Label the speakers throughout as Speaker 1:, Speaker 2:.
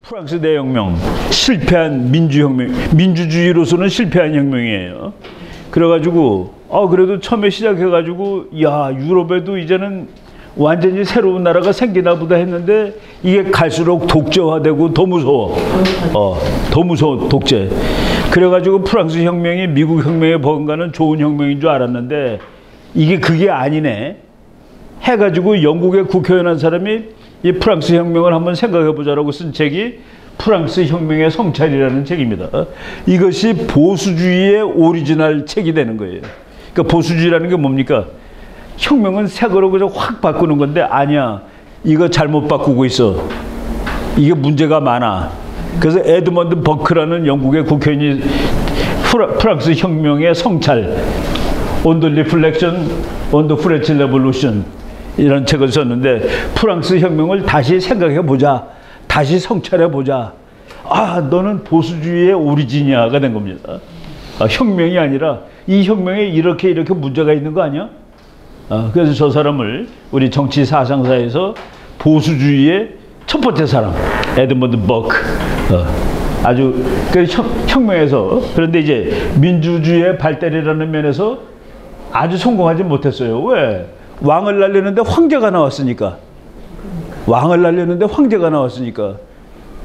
Speaker 1: 프랑스 대혁명, 실패한 민주혁명, 민주주의로서는 실패한 혁명이에요. 그래가지고 그래도 처음에 시작해가지고 야, 유럽에도 이제는 완전히 새로운 나라가 생기나 보다 했는데 이게 갈수록 독재화되고 더 무서워. 더 무서워, 독재. 그래가지고 프랑스 혁명이 미국 혁명에 버금가는 좋은 혁명인 줄 알았는데 이게 그게 아니네 해가지고 영국의 국회의원 한 사람이 이 프랑스 혁명을 한번 생각해보자라고 쓴 책이 프랑스 혁명의 성찰이라는 책입니다. 이것이 보수주의의 오리지널 책이 되는 거예요. 그러니까 보수주의라는 게 뭡니까? 혁명은 새 거로 그냥 확 바꾸는 건데 아니야. 이거 잘못 바꾸고 있어. 이게 문제가 많아. 그래서 에드먼드 버크라는 영국의 국회의원이 프랑스 혁명의 성찰 On the Reflection on the French Revolution 이런 책을 썼는데 프랑스 혁명을 다시 생각해보자. 다시 성찰해보자. 너는 보수주의의 오리지니아가 된 겁니다. 혁명이 아니라 이 혁명에 이렇게 문제가 있는 거 아니야? 그래서 저 사람을 우리 정치 사상사에서 보수주의의 첫 번째 사람 에드먼드 버크 아주 그 혁명에서 그런데 이제 민주주의의 발달이라는 면에서 아주 성공하지 못했어요. 왜? 왕을 날리는데 황제가 나왔으니까. 왕을 날리는데 황제가 나왔으니까.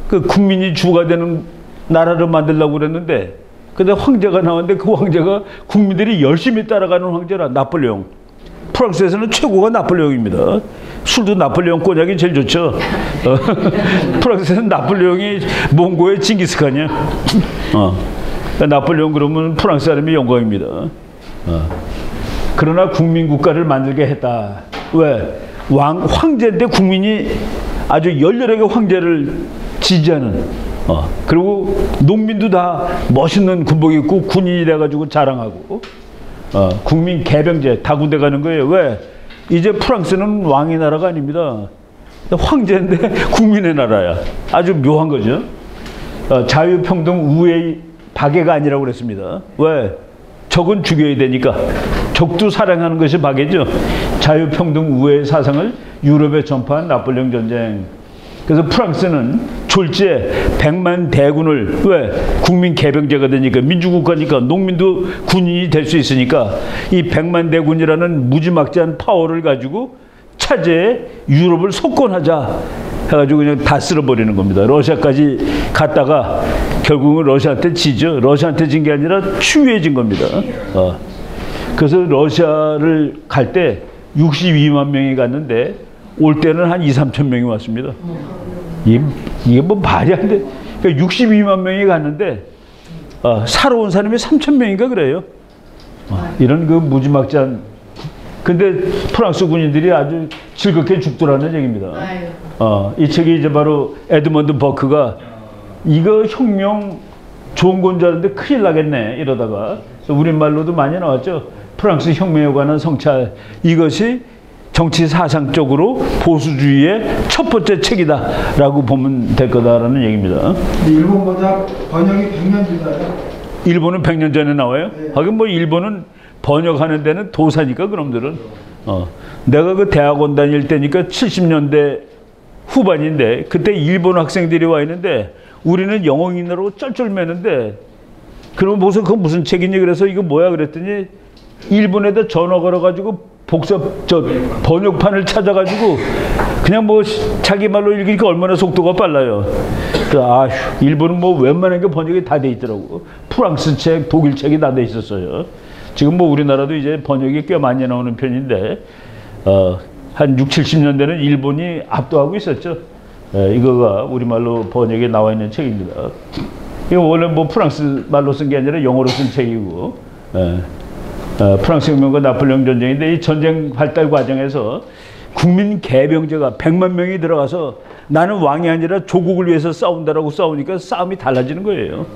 Speaker 1: 그 국민이 주가 되는 나라를 만들려고 그랬는데 근데 황제가 나왔는데 그 황제가 국민들이 열심히 따라가는 황제라. 나폴레옹. 프랑스에서는 최고가 나폴레옹입니다. 술도 나폴레옹 꼬냑이 제일 좋죠. 프랑스에서는 나폴레옹이 몽고의 징기스칸이야. 나폴레옹 그러면 프랑스 사람이 영광입니다. 그러나 국민국가를 만들게 했다. 왜? 황제인데 국민이 아주 열렬하게 황제를 지지하는 그리고 농민도 다 멋있는 군복 입고 군인이 돼가지고 자랑하고 국민 개병제 다 군대 가는 거예요. 왜? 이제 프랑스는 왕의 나라가 아닙니다. 황제인데 국민의 나라야. 아주 묘한 거죠. 자유평등 우애의 박애가 아니라고 그랬습니다. 왜? 적은 죽여야 되니까. 적도 사랑하는 것이 박애죠. 자유평등 우애의 사상을 유럽에 전파한 나폴레옹 전쟁. 그래서 프랑스는 졸지에 100만 대군을 왜? 국민 개병제가 되니까 민주국가니까 농민도 군인이 될 수 있으니까 이 100만 대군이라는 무지막지한 파워를 가지고 차제에 유럽을 속건하자 해가지고 그냥 다 쓸어버리는 겁니다. 러시아까지 갔다가 결국은 러시아한테 지죠. 러시아한테 진 게 아니라 추위해진 겁니다. 그래서 러시아를 갈 때 62만 명이 갔는데 올 때는 한 2, 3천 명이 왔습니다. 이게 뭐 말이 안 돼. 그러니까 62만 명이 갔는데 살아온 사람이 3천 명인가 그래요. 이런 그 무지막지한. 근데 프랑스 군인들이 아주 즐겁게 죽더라는 얘기입니다. 이 책이 이제 바로 에드먼드 버크가 이거 혁명 좋은 건 줄 알았는데 큰일 나겠네 이러다가 우리말로도 많이 나왔죠. 프랑스 혁명에 관한 성찰. 이것이 정치 사상적으로 보수주의의 첫 번째 책이다라고 보면 될 거다라는 얘기입니다.
Speaker 2: 일본보다 번역이 100년 뒤다요?
Speaker 1: 일본은 100년 전에 나와요? 네. 하긴 뭐 일본은 번역하는 데는 도사니까 그놈들은. 내가 그 대학원 다닐 때니까 70년대 후반인데 그때 일본 학생들이 와 있는데 우리는 영어인으로 쩔쩔매는데 그럼 그거 무슨 책이니? 그래서 이거 뭐야 그랬더니 일본에다 전화 걸어가지고 번역판을 찾아가지고 그냥 뭐 자기 말로 읽으니까 얼마나 속도가 빨라요. 일본은 뭐 웬만한 게 번역이 다 돼 있더라고. 프랑스 책, 독일 책이 다 돼 있었어요. 지금 뭐 우리나라도 이제 번역이 꽤 많이 나오는 편인데 한 6, 70년대는 일본이 압도하고 있었죠. 이거가 우리말로 번역에 나와 있는 책입니다. 이거 원래 뭐 프랑스 말로 쓴 게 아니라 영어로 쓴 책이고 프랑스 혁명과 나폴레옹 전쟁인데 이 전쟁 발달 과정에서 국민 개병제가 100만 명이 들어가서 나는 왕이 아니라 조국을 위해서 싸운다라고 싸우니까 싸움이 달라지는 거예요.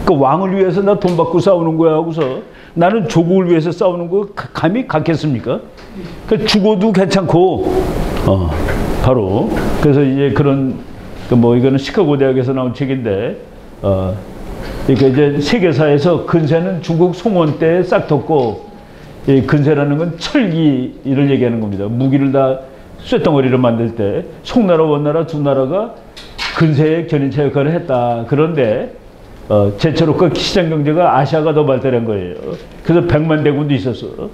Speaker 1: 그러니까 왕을 위해서 나 돈 받고 싸우는 거야 하고서 나는 조국을 위해서 싸우는 거 감히 갖겠습니까? 그러니까 죽어도 괜찮고 바로 그래서 이제 그런 뭐 이거는 시카고 대학에서 나온 책인데 그러니까 이제 세계사에서 근세는 중국 송원 때에 싹 텄고 이 근세라는 건 철기를 얘기하는 겁니다. 무기를 다 쇳덩어리로 만들 때 송나라 원나라 두 나라가 근세에 견인차 역할을 했다. 그런데 제철호가 시장 경제가 아시아가 더 발달한 거예요. 그래서 100만 대군도 있었어.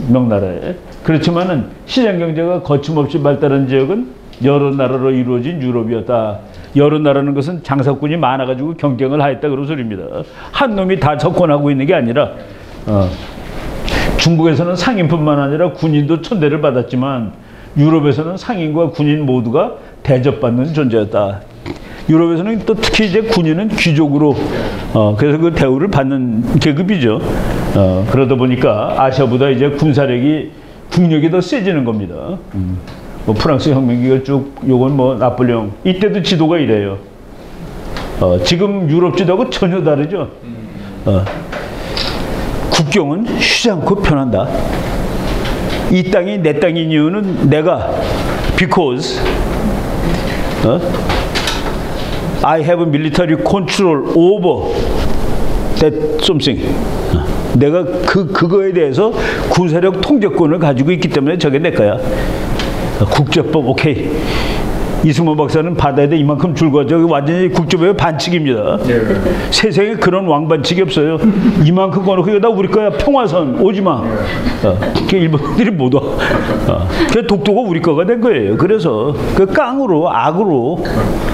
Speaker 1: 명나라에. 그렇지만은 시장 경제가 거침없이 발달한 지역은 여러 나라로 이루어진 유럽이었다. 여러 나라는 것은 장사꾼이 많아가지고 경쟁을 하였다 그런 소리입니다. 한 놈이 다 접근하고 있는 게 아니라 중국에서는 상인뿐만 아니라 군인도 천대를 받았지만 유럽에서는 상인과 군인 모두가 대접받는 존재였다. 유럽에서는 또 특히 이제 군인은 귀족으로 그래서 그 대우를 받는 계급이죠. 그러다 보니까 아시아보다 이제 군사력이 국력이 더 세지는 겁니다. 뭐 프랑스 혁명기가 쭉 요건 뭐 나폴레옹 이때도 지도가 이래요. 지금 유럽 지도하고 전혀 다르죠. 국경은 쉬지 않고 변한다. 이 땅이 내 땅인 이유는 내가 because I have military control over that something. 내가 그거에 대해서 군사력 통제권을 가지고 있기 때문에 저게 내 거야. 국제법 오케이. 이승만 박사는 바다에 이만큼 줄고 저기 완전히 국제법의 반칙입니다. 세상에 그런 왕반칙이 없어요. 이만큼 거놓고 이거 다 우리 거야. 평화선 오지 마. 일본인들이 못 와. 그 독도가 우리 거가 된 거예요. 그래서 그 깡으로 악으로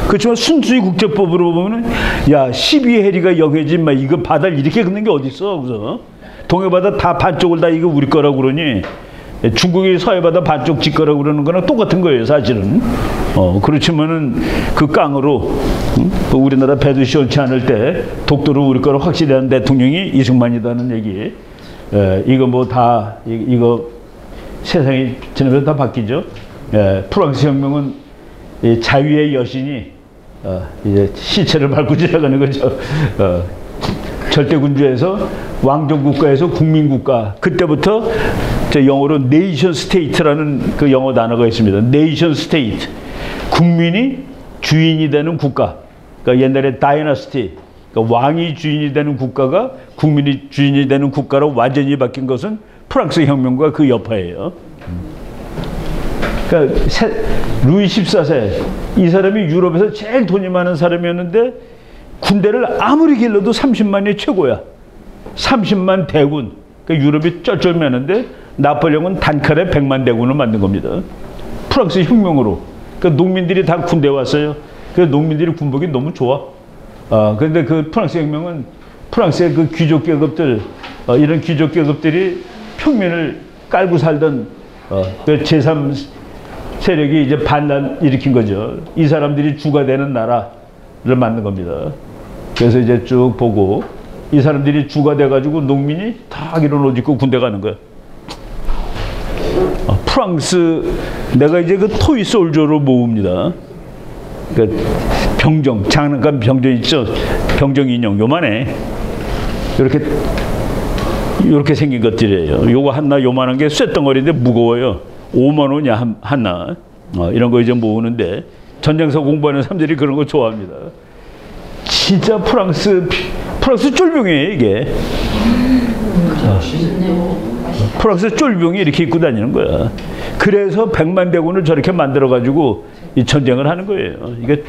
Speaker 1: 그렇지만 순수히 국제법으로 보면은 야 12해리가 영해지 마 이거 바다를 이렇게 긋는 게 어디 있어? 그래서 동해바다 다 반쪽을 다 이거 우리 거라고 그러니. 중국이 서해바다 반쪽 지 거라고 그러는 거랑 똑같은 거예요, 사실은. 그렇지만은 그 깡으로 우리나라 배도 시원치 않을 때 독도를 우리 거로 확실히 한 대통령이 이승만이다는 얘기. 이거 뭐 다 이거 세상이 지나면 다 바뀌죠. 프랑스 혁명은 자유의 여신이 이제 시체를 밟고 지나가는 거죠. 절대군주에서 왕정국가에서 국민국가. 그때부터 영어로 네이션 스테이트라는 그 영어 단어가 있습니다. 네이션 스테이트. 국민이 주인이 되는 국가. 그러니까 옛날에 다이너스티. 그러니까 왕이 주인이 되는 국가가 국민이 주인이 되는 국가로 완전히 바뀐 것은 프랑스 혁명과 그 여파예요. 그러니까 루이 14세 이 사람이 유럽에서 제일 돈이 많은 사람이었는데 군대를 아무리 길러도 30만이 최고야. 30만 대군. 그러니까 유럽이 쩔쩔매는데 나폴레옹은 단칼에 100만 대군을 만든 겁니다. 프랑스 혁명으로. 그러니까 농민들이 다 군대 왔어요. 그래서 농민들이 군복이 너무 좋아. 그런데 그 프랑스 혁명은 프랑스의 그 귀족 계급들, 이런 귀족 계급들이 평민을 깔고 살던 그 제3 세력이 이제 반란 일으킨 거죠. 이 사람들이 주가 되는 나라를 만든 겁니다. 그래서 이제 쭉 보고 이 사람들이 주가 돼가지고 농민이 다 이런 옷 입고 군대 가는 거야. 프랑스 내가 이제 그 토이 솔저로 모읍니다. 그 병정 장난감 병정 있죠. 병정 인형 요만해. 이렇게 생긴 것들이에요. 요거 하나 요만한 게 쇳덩어리인데 무거워요. 5만 원이야 하나. 이런 거 이제 모으는데 전쟁서 공부하는 사람들이 그런 거 좋아합니다. 진짜 프랑스 쫄병이에요 이게. 프랑스 쫄병이 이렇게 입고 다니는 거야. 그래서 100만 대군을 저렇게 만들어 가지고 이 전쟁을 하는 거예요. 이게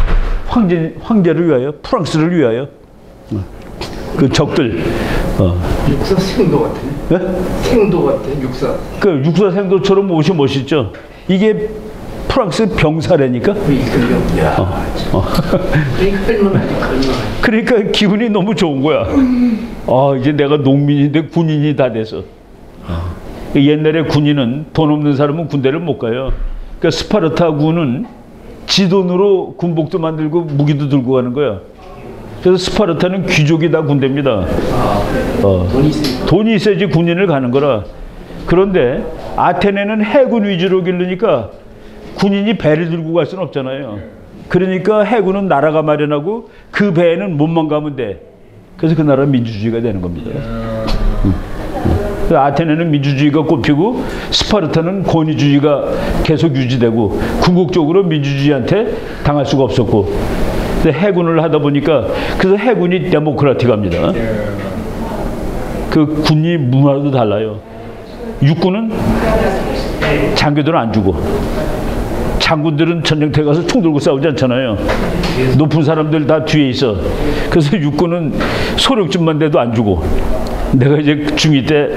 Speaker 1: 황제를 위하여, 프랑스를 위하여. 그 적들.
Speaker 2: 육사 생도 같아.
Speaker 1: 네?
Speaker 2: 생도 같아. 육사.
Speaker 1: 그 육사 생도처럼 옷이 멋있죠. 이게 프랑스 병사라니까. 그러니까 기분이 너무 좋은 거야. 이제 내가 농민인데 군인이 다 돼서. 옛날에 군인은 돈 없는 사람은 군대를 못 가요. 그러니까 스파르타군은 지 돈으로 군복도 만들고 무기도 들고 가는 거야. 그래서 스파르타는 귀족이 다 군대입니다. 돈이 있어야지 군인을 가는 거라. 그런데 아테네는 해군 위주로 기르니까 군인이 배를 들고 갈 수는 없잖아요. 그러니까 해군은 나라가 마련하고 그 배에는 몸만 가면 돼. 그래서 그 나라 민주주의가 되는 겁니다. 아테네는 민주주의가 꼽히고 스파르타는 권위주의가 계속 유지되고 궁극적으로 민주주의한테 당할 수가 없었고, 근데 해군을 하다 보니까 그래서 해군이 데모크라틱합니다. 그 군이 문화도 달라요. 육군은 장교들은 안 주고 장군들은 전쟁터에 가서 총 들고 싸우지 않잖아요. 높은 사람들 다 뒤에 있어. 그래서 육군은 소령쯤만 돼도 안 주고. 내가 이제 중2 때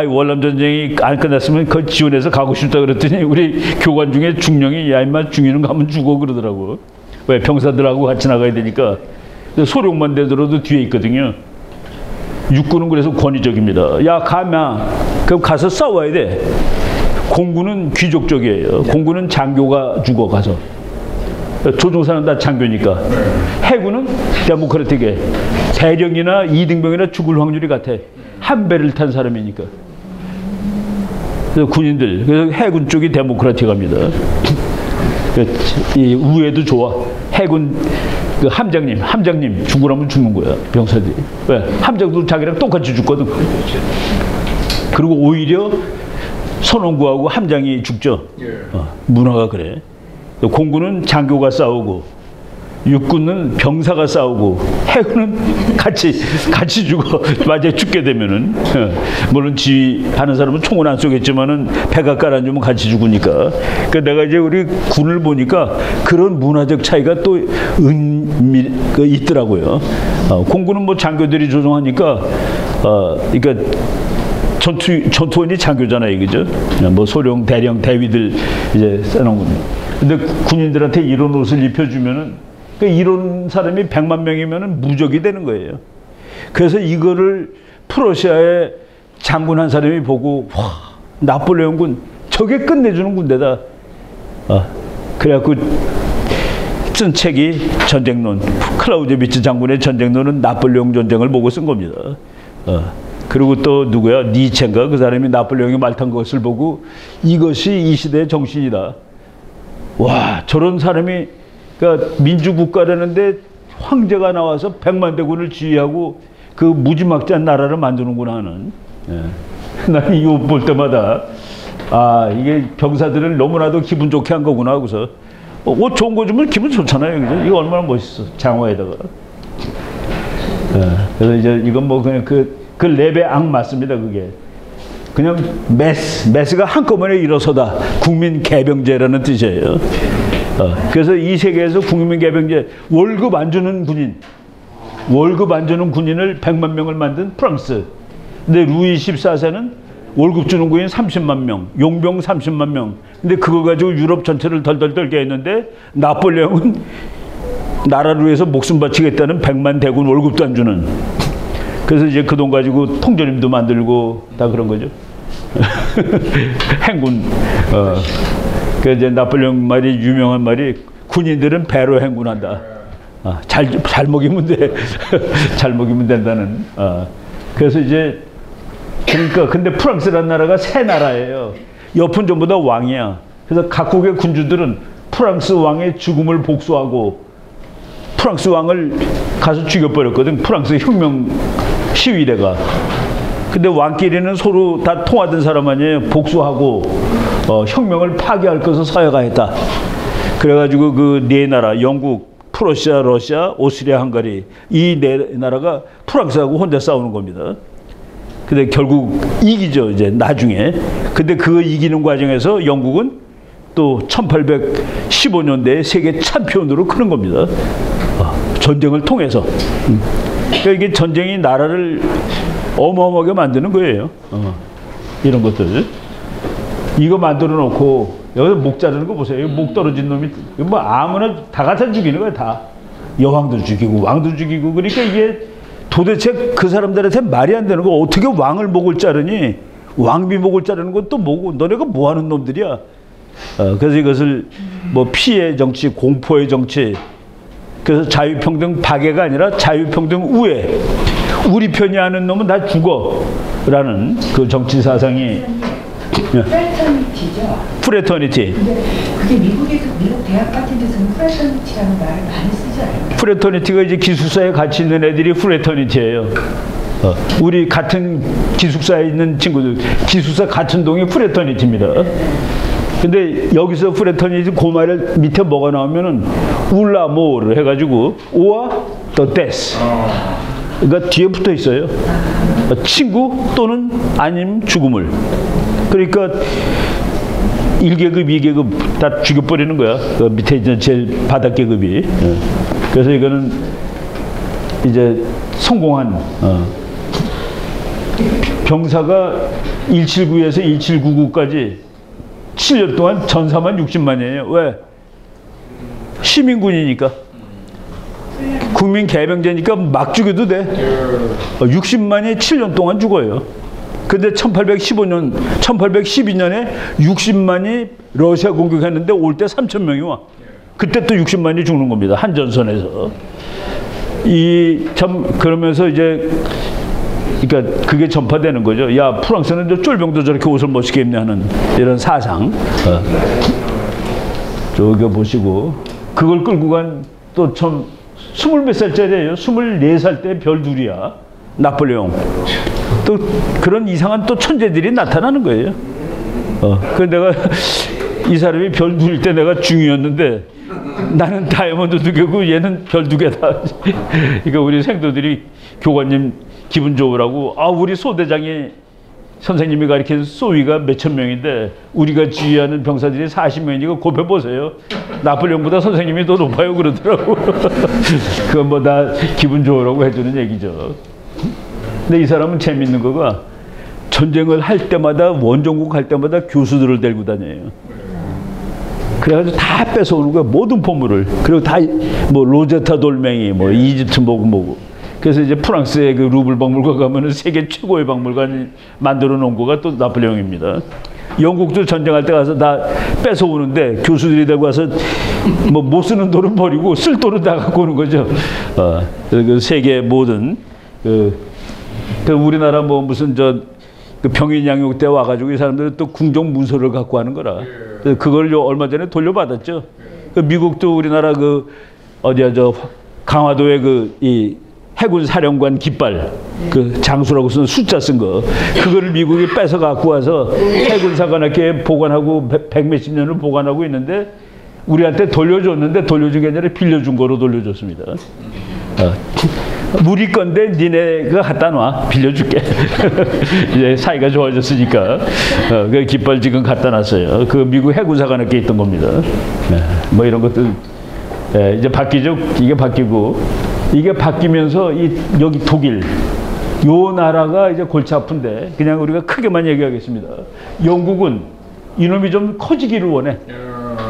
Speaker 1: 월남 전쟁이 안 끝났으면 그 지원해서 가고 싶다 그랬더니 우리 교관 중에 중령이 야 임마 중위는 가면 죽어 그러더라고. 왜 병사들하고 같이 나가야 되니까. 소령만 되더라도 뒤에 있거든요. 육군은 그래서 권위적입니다. 야 가면 그럼 가서 싸워야 돼. 공군은 귀족적이에요. 공군은 장교가 죽어 가서. 조종사는 다 장교니까. 해군은 데모크라틱해. 대령이나 이등병이나 죽을 확률이 같아. 한 배를 탄 사람이니까. 그래서 군인들, 그래서 해군 쪽이 데모크라틱합니다. 이 우애도 좋아. 해군 그 함장님 죽으라면 죽는 거야. 병사들이. 왜? 함장도 자기랑 똑같이 죽거든. 그리고 오히려 선원구하고 함장이 죽죠. 문화가 그래. 공군은 장교가 싸우고, 육군은 병사가 싸우고, 해군은 같이 죽어. 만약에 죽게 되면은. 물론 지휘하는 사람은 총은 안 쏘겠지만은 배가 깔아주면 같이 죽으니까. 그러니까 내가 이제 우리 군을 보니까 그런 문화적 차이가 또 있더라고요. 공군은 뭐 장교들이 조종하니까, 그러니까 전투원이 장교잖아요, 그죠? 뭐 소령, 대령, 대위들 이제 써놓은 겁니다. 근데 군인들한테 이런 옷을 입혀주면은, 이런 사람이 100만 명이면은 무적이 되는 거예요. 그래서 이거를 프러시아의 장군 한 사람이 보고, 와, 나폴레옹군, 저게 끝내주는 군대다. 그래갖고 쓴 책이 전쟁론, 클라우제비츠 장군의 전쟁론은 나폴레옹 전쟁을 보고 쓴 겁니다. 그리고 또 누구야? 니체인가? 그 사람이 나폴레옹이 말 탄 것을 보고 이것이 이 시대의 정신이다. 와, 저런 사람이, 그러니까 민주국가라는데 황제가 나와서 100만 대군을 지휘하고 그 무지막지한 나라를 만드는구나 하는. 나는 이 옷 볼 때마다 이게 병사들을 너무나도 기분 좋게 한 거구나 하고서 옷 좋은 거 주면 기분 좋잖아요. 그죠? 이거 얼마나 멋있어. 장화에다가. 그래서 이제 이건 뭐 그냥 그 랩의 악 맞습니다. 그게. 그냥 메스가 한꺼번에 일어서다. 국민 개병제라는 뜻이에요. 그래서 이 세계에서 국민 개병제, 월급 안 주는 군인을 100만 명을 만든 프랑스. 근데 루이 14세는 월급 주는 군인 30만 명, 용병 30만 명. 근데 그거 가지고 유럽 전체를 덜덜 떨게 했는데 나폴레옹은 나라를 위해서 목숨 바치겠다는 100만 대군 월급도 안 주는. 그래서 이제 그 돈 가지고 통조림도 만들고 다 그런 거죠. 행군. 그 이제 나폴레옹 말이 유명한 말이 군인들은 배로 행군한다. 잘 먹이면 돼. 잘 먹이면 된다는. 그래서 이제 그러니까 근데 프랑스라는 나라가 새 나라예요. 옆은 전부 다 왕이야. 그래서 각국의 군주들은 프랑스 왕의 죽음을 복수하고 프랑스 왕을 가서 죽여버렸거든. 프랑스 혁명 시위대가. 근데 왕끼리는 서로 다 통하던 사람 아니에요. 복수하고 혁명을 파괴할 것을 서약했다. 그래가지고 그 네 나라, 영국, 프러시아, 러시아, 오스트리아, 헝가리, 이 네 나라가 프랑스하고 혼자 싸우는 겁니다. 근데 결국 이기죠, 이제 나중에. 근데 그 이기는 과정에서 영국은 또 1815년대에 세계 챔피언으로 크는 겁니다. 전쟁을 통해서. 그러니까 이게 전쟁이 나라를 어마어마하게 만드는 거예요. 이런 것들. 이거 만들어 놓고 여기서 목 자르는 거 보세요. 목 떨어진 놈이 뭐 아무나 다 갖다 죽이는 거야, 다. 여왕도 죽이고 왕도 죽이고. 그러니까 이게 도대체 그 사람들한테 말이 안 되는 거. 어떻게 왕을 목을 자르니? 왕비 목을 자르는 건 또 뭐고? 너네가 뭐 하는 놈들이야? 그래서 이것을 뭐 피해 정치, 공포의 정치. 그래서 자유평등 파괴가 아니라 자유평등 우애. 우리 편이 아는 놈은 다 죽어. 라는 그 정치 사상이.
Speaker 3: 프레터니티죠.
Speaker 1: 프레터니티.
Speaker 3: 근데 그게 미국 대학 같은 데서는 프레터니티라는 말을 많이 쓰지 않아요?
Speaker 1: 프레터니티가 이제 기숙사에 같이 있는 애들이 프레터니티예요. 우리 같은 기숙사에 있는 친구들, 기숙사 같은 동이 프레터니티입니다. 근데 여기서 프레터니티 그 말을 밑에 뭐가 나오면은 울라모를 해가지고 오와 더 데스. 그러니까 뒤에 붙어 있어요. 친구 또는 아님 죽음을. 그러니까 1계급, 2계급 다 죽여버리는 거야. 그 밑에 이제 제일 바닥 계급이. 그래서 이거는 이제 성공한 병사가 179에서 1799까지 7년 동안 전사만 60만이에요. 왜? 시민군이니까. 국민 개병제니까 막 죽여도 돼. 60만이 7년 동안 죽어요. 근데 1812년에 60만이 러시아 공격했는데 올 때 3,000명이 와. 그때 또 60만이 죽는 겁니다. 한전선에서. 그러면서 이제, 그러니까 그게 전파되는 거죠. 야, 프랑스는 저 쫄병도 저렇게 옷을 멋있게 입냐는 이런 사상. 저기 보시고. 그걸 끌고 간 또 참, 20몇 살짜리예요. 24살 때 별 둘이야. 나폴레옹. 또 그런 이상한 또 천재들이 나타나는 거예요. 그 내가 이 사람이 별 둘일 때 내가 중이었는데 나는 다이아몬드 2개고 얘는 별 2개다. 그러니까 우리 생도들이 교관님 기분 좋으라고 우리 소대장이 선생님이 가르친 소위가 몇천 명인데 우리가 지휘하는 병사들이 40명이니까 곱해 보세요. 나폴레옹보다 선생님이 더 높아요 그러더라고. 그건 뭐 다 기분 좋으라고 해주는 얘기죠. 근데 이 사람은 재밌는 거가 전쟁을 할 때마다 원정국 할 때마다 교수들을 데리고 다녀요. 그래가지고 다 뺏어오는 거야. 모든 포물을. 그리고 다 뭐 로제타 돌멩이, 뭐 이집트 뭐고. 그래서 이제 프랑스의 그 루블 박물관 가면은 세계 최고의 박물관 만들어 놓은 거가 또 나폴레옹입니다. 영국도 전쟁할 때 가서 다 뺏어오는데 교수들이 데리고 와서 뭐 못 쓰는 돈은 버리고 쓸 돈은 다 갖고 오는 거죠. 그 세계 모든 그 우리나라 뭐 무슨 그 병인 양육 때 와가지고 이 사람들은 또 궁정 문서를 갖고 하는 거라. 그걸 얼마 전에 돌려받았죠. 그 미국도 우리나라 강화도에 이 해군 사령관 깃발 그 장수라고 쓴 숫자 쓴 거 그거를 미국이 뺏어 갖고 와서 해군사관학교에 보관하고 100몇십 년을 보관하고 있는데 우리한테 돌려줬는데 돌려준 게 아니라 빌려준 거로 돌려줬습니다. 우리 건데 니네가 갖다 놔. 빌려줄게. 이제 사이가 좋아졌으니까 그 깃발 지금 갖다 놨어요. 그 미국 해군사관학교에 있던 겁니다. 뭐 이런 것들 이제 바뀌죠. 이게 바뀌고 이게 바뀌면서 여기 독일 요 나라가 이제 골치 아픈데 그냥 우리가 크게만 얘기하겠습니다. 영국은 이놈이 좀 커지기를 원해.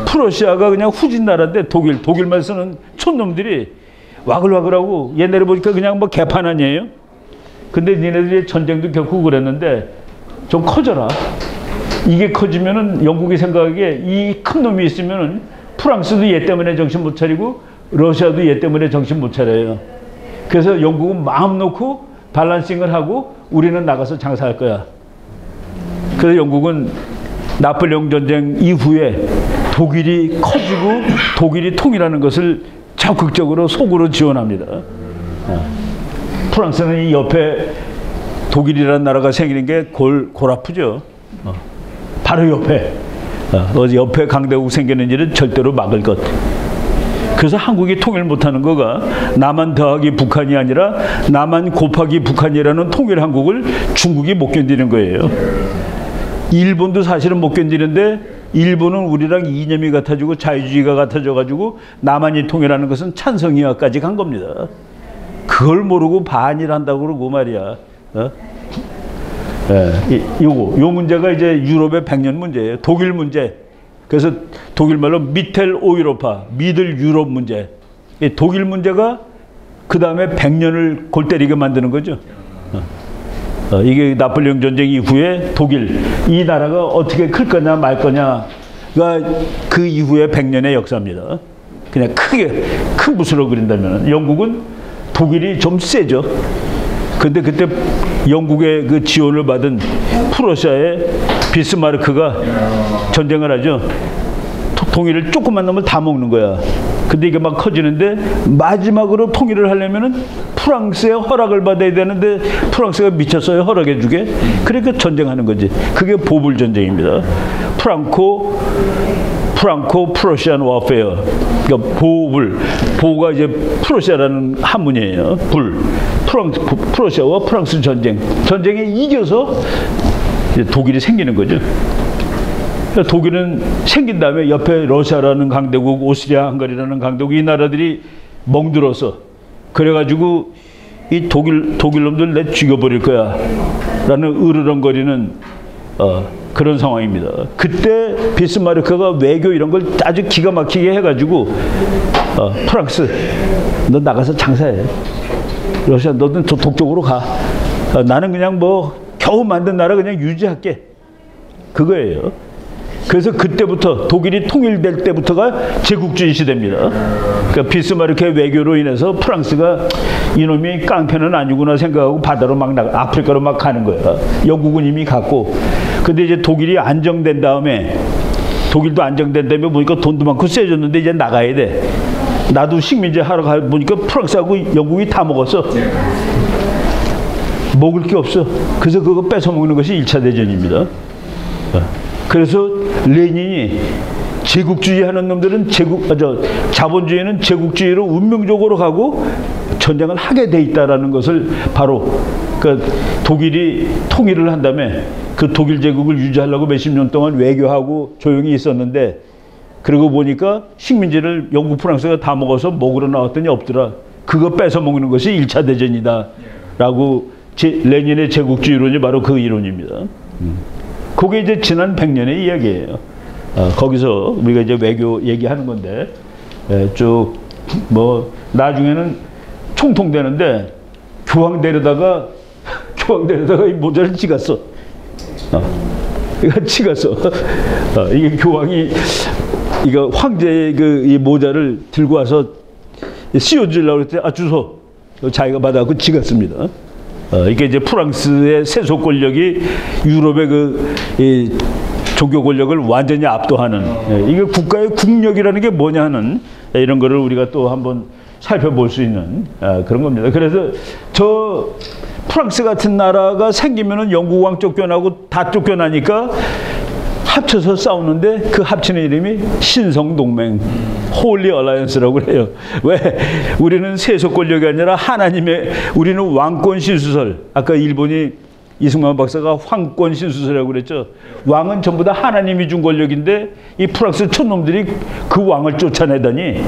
Speaker 1: 프러시아가 그냥 후진 나라인데 독일만 쓰는 촌놈들이 와글와글하고 옛날에 보니까 그냥 뭐 개판 아니에요. 근데 니네들이 전쟁도 겪고 그랬는데 좀 커져라. 이게 커지면은 영국이 생각하기에 이 큰 놈이 있으면은 프랑스도 얘 때문에 정신 못 차리고 러시아도 얘 때문에 정신 못 차려요. 그래서 영국은 마음 놓고 밸런싱을 하고 우리는 나가서 장사할 거야. 그래서 영국은 나폴레옹 전쟁 이후에 독일이 커지고 독일이 통일하는 것을 적극적으로 속으로 지원합니다. 프랑스는 이 옆에 독일이라는 나라가 생기는 게 골 아프죠. 바로 옆에. 옆에 강대국 생기는 일은 절대로 막을 것. 그래서 한국이 통일 못하는 거가 남한 더하기 북한이 아니라 남한 곱하기 북한이라는 통일 한국을 중국이 못 견디는 거예요. 일본도 사실은 못 견디는데 일본은 우리랑 이념이 같아지고 자유주의가 같아져가지고 남한이 통일하는 것은 찬성이야까지 간 겁니다. 그걸 모르고 반일한다고 그러고 말이야. 요 문제가 이제 유럽의 100년 문제예요. 독일 문제. 그래서 독일 말로 미텔 오이로파, 미들 유럽 문제. 독일 문제가 그 다음에 100년을 골 때리게 만드는 거죠. 이게 나폴레옹 전쟁 이후에 독일, 이 나라가 어떻게 클 거냐 말 거냐가 그 이후에 100년의 역사입니다. 그냥 크게, 큰 붓으로 그린다면. 영국은 독일이 좀 세죠. 근데 그때 영국의 그 지원을 받은 프러시아의 비스마르크가 전쟁을 하죠. 통일을 조금만 넣으면 다 먹는 거야. 근데 이게 막 커지는데 마지막으로 통일을 하려면은 프랑스의 허락을 받아야 되는데 프랑스가 미쳤어요. 허락해 주게. 그러니까 전쟁하는 거지. 그게 보불 전쟁입니다. 프랑코 프러시안 워페어. 그러니까 보가 이제 프러시아라는 한문이에요. 프러시아와 프랑스 전쟁에 이겨서 이제 독일이 생기는 거죠. 독일은 생긴 다음에 옆에 러시아라는 강대국, 오스트리아, 헝가리라는 강대국 이 나라들이 멍들어서 그래가지고 이 독일 놈들 내 죽여버릴 거야 라는 으르렁거리는 그런 상황입니다. 그때 비스마르크가 외교 이런 걸 아주 기가 막히게 해가지고 프랑스 너 나가서 장사해. 러시아 너는 독적으로 가. 나는 그냥 뭐 겨우 만든 나라 그냥 유지할게. 그거예요. 그래서 그때부터 독일이 통일될 때부터가 제국주의 시대입니다. 그러니까 비스마르크의 외교로 인해서 프랑스가 이놈이 깡패는 아니구나 생각하고 바다로 막 아프리카로 막 가는 거야. 영국은 이미 갔고. 근데 이제 독일이 안정된 다음에 독일도 안정된 다음에 보니까 돈도 많고 세졌는데 이제 나가야 돼. 나도 식민지 하러 가 보니까 프랑스하고 영국이 다 먹었어. 먹을 게 없어. 그래서 그거 뺏어 먹는 것이 1차 대전입니다. 그래서 레닌이 제국주의 하는 놈들은 자본주의는 제국주의로 운명적으로 가고 전쟁을 하게 돼 있다라는 것을 바로 독일이 통일을 한 다음에 그 독일 제국을 유지하려고 몇십 년 동안 외교하고 조용히 있었는데 그러고 보니까 식민지를 영국 프랑스가 다 먹어서 먹으러 나왔더니 없더라. 그거 뺏어 먹는 것이 1차 대전이다 라고 레닌의 제국주의 이론이 바로 그 이론입니다. 그게 이제 지난 100년의 이야기예요. 거기서 우리가 이제 외교 얘기하는 건데 쭉 뭐 나중에는 총통되는데 교황 데려다가 이 모자를 찍었어. 이거 찍었어. 이게 교황이 이거 황제의 이 모자를 들고 와서 씌워주려고 그랬더니 주소 자기가 받아갖고 찍었습니다. 이게 이제 프랑스의 세속 권력이 유럽의 이 종교 권력을 완전히 압도하는 이게 국가의 국력이라는 게 뭐냐 하는 이런 거를 우리가 또 한번 살펴볼 수 있는 그런 겁니다. 그래서 저 프랑스 같은 나라가 생기면은 영국 왕 쫓겨나고 다 쫓겨나니까 합쳐서 싸우는데 그 합치는 이름이 신성동맹, 홀리 얼라이언스라고 그래요. 왜? 우리는 세속 권력이 아니라 우리는 왕권 신수설. 아까 일본이 이승만 박사가 황권 신수설이라고 그랬죠. 왕은 전부 다 하나님이 준 권력인데 이 프랑스 촌놈들이 그 왕을 쫓아내다니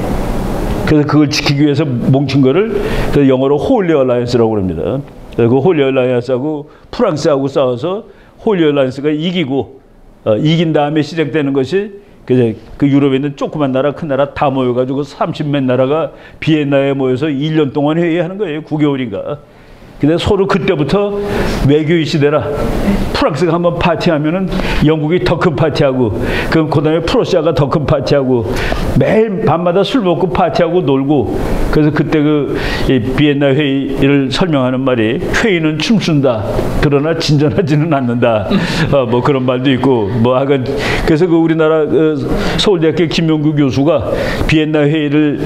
Speaker 1: 그래서 그걸 지키기 위해서 뭉친 거를 영어로 홀리 얼라이언스라고 합니다. 그 홀리 얼라이언스하고 프랑스하고 싸워서 홀리 얼라이언스가 이기고 이긴 다음에 시작되는 것이 그 유럽에 있는 조그만 나라, 큰 나라 다 모여가지고 30몇 나라가 비엔나에 모여서 1년 동안 회의하는 거예요. 9개월인가. 근데 서로 그때부터 외교의 시대라. 프랑스가 한번 파티하면은 영국이 더 큰 파티하고, 그 다음에 프로시아가 더 큰 파티하고, 매일 밤마다 술 먹고 파티하고 놀고, 그래서 그때 이 비엔나 회의를 설명하는 말이 회의는 춤춘다. 그러나 진전하지는 않는다. 뭐 그런 말도 있고, 뭐 하여간, 그래서 우리나라 서울대학교 김용구 교수가 비엔나 회의를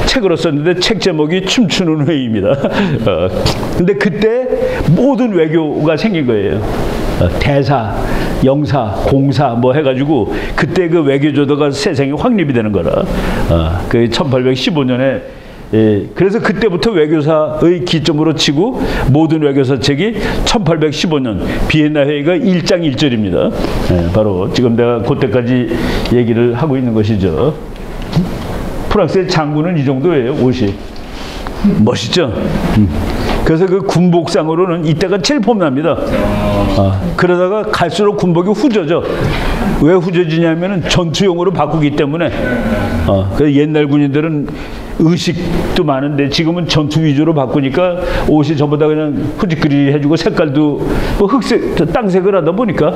Speaker 1: 책으로 썼는데 책 제목이 춤추는 회의입니다. 근데 그때 모든 외교가 생긴 거예요. 대사, 영사, 공사 뭐 해가지고 그때 그 외교조도가 세상에 확립이 되는 거라. 그 1815년에 그래서 그때부터 외교사의 기점으로 치고 모든 외교사 책이 1815년 비엔나 회의가 1장 1절입니다. 바로 지금 내가 그때까지 얘기를 하고 있는 것이죠. 프랑스의 장군은 이 정도예요. 옷이. 멋있죠? 그래서 그 군복상으로는 이때가 제일 폼납니다. 그러다가 갈수록 군복이 후져져. 왜 후져지냐면은 전투용으로 바꾸기 때문에. 그 옛날 군인들은 의식도 많은데 지금은 전투 위주로 바꾸니까 옷이 전부 다 그냥 후지거리 해주고 색깔도 뭐 흑색, 땅색을 하다 보니까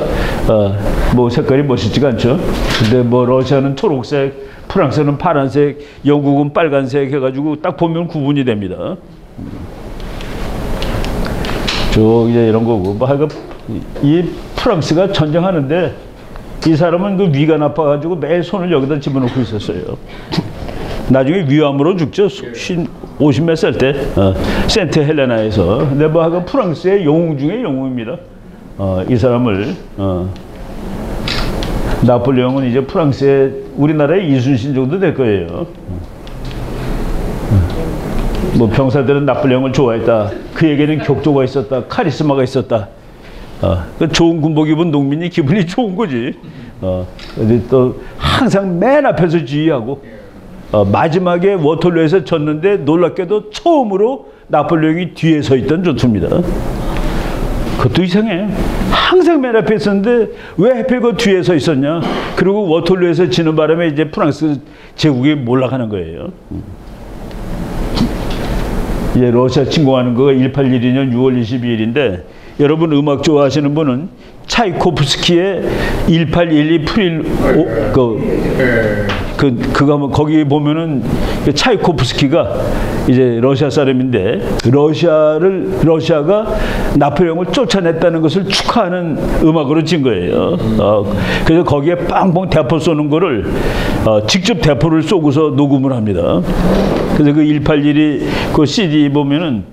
Speaker 1: 뭐 색깔이 멋있지가 않죠. 근데 뭐 러시아는 초록색, 프랑스는 파란색, 영국은 빨간색 해가지고 딱 보면 구분이 됩니다. 쭉 이제 이런 거고, 뭐 하여간 이 프랑스가 전쟁하는데 이 사람은 그 위가 나빠가지고 매일 손을 여기다 집어넣고 있었어요. 나중에 위암으로 죽죠. 50몇 살 때 센트 헬레나에서. 근데 뭐 하여간 프랑스의 영웅 중에 영웅입니다. 이 사람을 나폴레옹은 이제 프랑스의 우리나라의 이순신 정도 될 거예요. 뭐 병사들은 나폴레옹을 좋아했다. 그에게는 격조가 있었다. 카리스마가 있었다. 그 좋은 군복 입은 농민이 기분이 좋은 거지. 근데 또 항상 맨 앞에서 지휘하고, 마지막에 워털루에서 졌는데 놀랍게도 처음으로 나폴레옹이 뒤에 서 있던 전투입니다. 그것도 이상해. 항상 맨 앞에 있었는데 왜 하필 그 뒤에 서 있었냐. 그리고 워털루에서 지는 바람에 이제 프랑스 제국이 몰락하는 거예요. 이제 러시아 침공하는 거가 1812년 6월 22일인데 여러분 음악 좋아하시는 분은 차이코프스키의 1812 프릴 그거 한번 거기 보면은 차이코프스키가 이제 러시아 사람인데 러시아가 나폴레옹을 쫓아냈다는 것을 축하하는 음악으로 진 거예요. 그래서 거기에 빵빵 대포 쏘는 거를 직접 대포를 쏘고서 녹음을 합니다. 그래서 그 1812 그 CD 보면은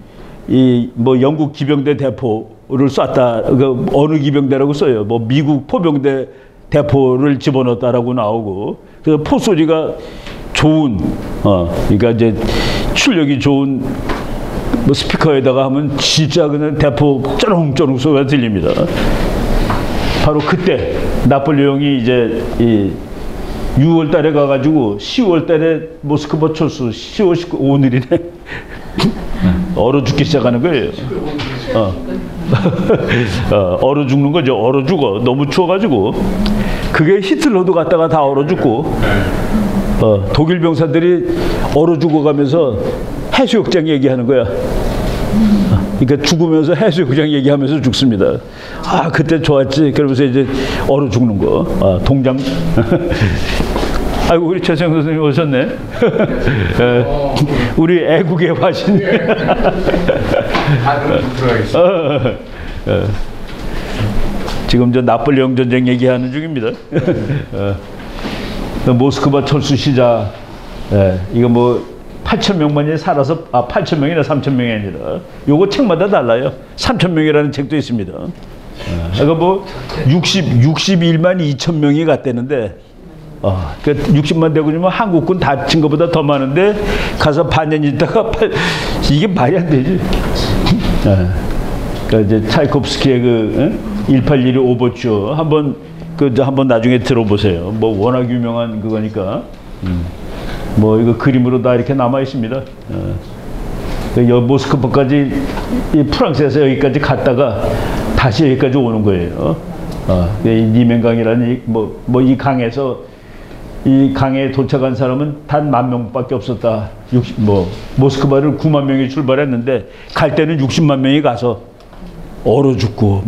Speaker 1: 이 뭐 영국 기병대 대포를 쐈다. 그 어느 기병대라고 써요. 뭐 미국 포병대 대포를 집어넣었다라고 나오고, 그래서 포 소리가 좋은, 그러니까 이제 출력이 좋은 뭐 스피커에다가 하면 진짜 그냥 대포 쩌렁쩌렁 소리가 들립니다. 바로 그때 나폴레옹이 이제 이 6월 달에 가가지고 10월 달에 모스크바 철수, 10월 19일 오늘이네. 얼어 죽기 시작하는 거예요. 얼어 죽는 거죠. 얼어 죽어. 너무 추워가지고. 그게 히틀러도 갔다가 다 얼어 죽고, 독일 병사들이 얼어 죽어가면서 해수욕장 얘기하는 거야. 그러니까 죽으면서 해수욕장 얘기하면서 죽습니다. 아, 그때 좋았지. 그러면서 이제 얼어 죽는 거. 동장. 아이고, 우리 최성 선생님 오셨네. 우리 애국의 화신. 지금 저 나폴레옹 전쟁 얘기하는 중입니다. 모스크바 철수 시작. 이거 뭐 8,000명만이 살아서 8,000명이나 3,000명이 아니라 요거 책마다 달라요. 3,000명이라는 책도 있습니다. 그러니까 뭐 61만 2,000명이 갔대는데, 그 60만 대군이면 한국군 다 친 것보다 더 많은데 가서 반년 있다가 이게 말이 안 되지. 그러니까 이제 차이코프스키의 그 1812 오버추어 한번 나중에 들어보세요. 뭐 워낙 유명한 그거니까. 뭐 이거 그림으로 다 이렇게 남아 있습니다. 모스크바까지 이 프랑스에서 여기까지 갔다가 다시 여기까지 오는 거예요. 이 니멘강이라는 뭐 이 강에서 이 강에 도착한 사람은 단 10,000명밖에 없었다. 모스크바를 9만 명이 출발했는데 갈 때는 60만 명이 가서 얼어 죽고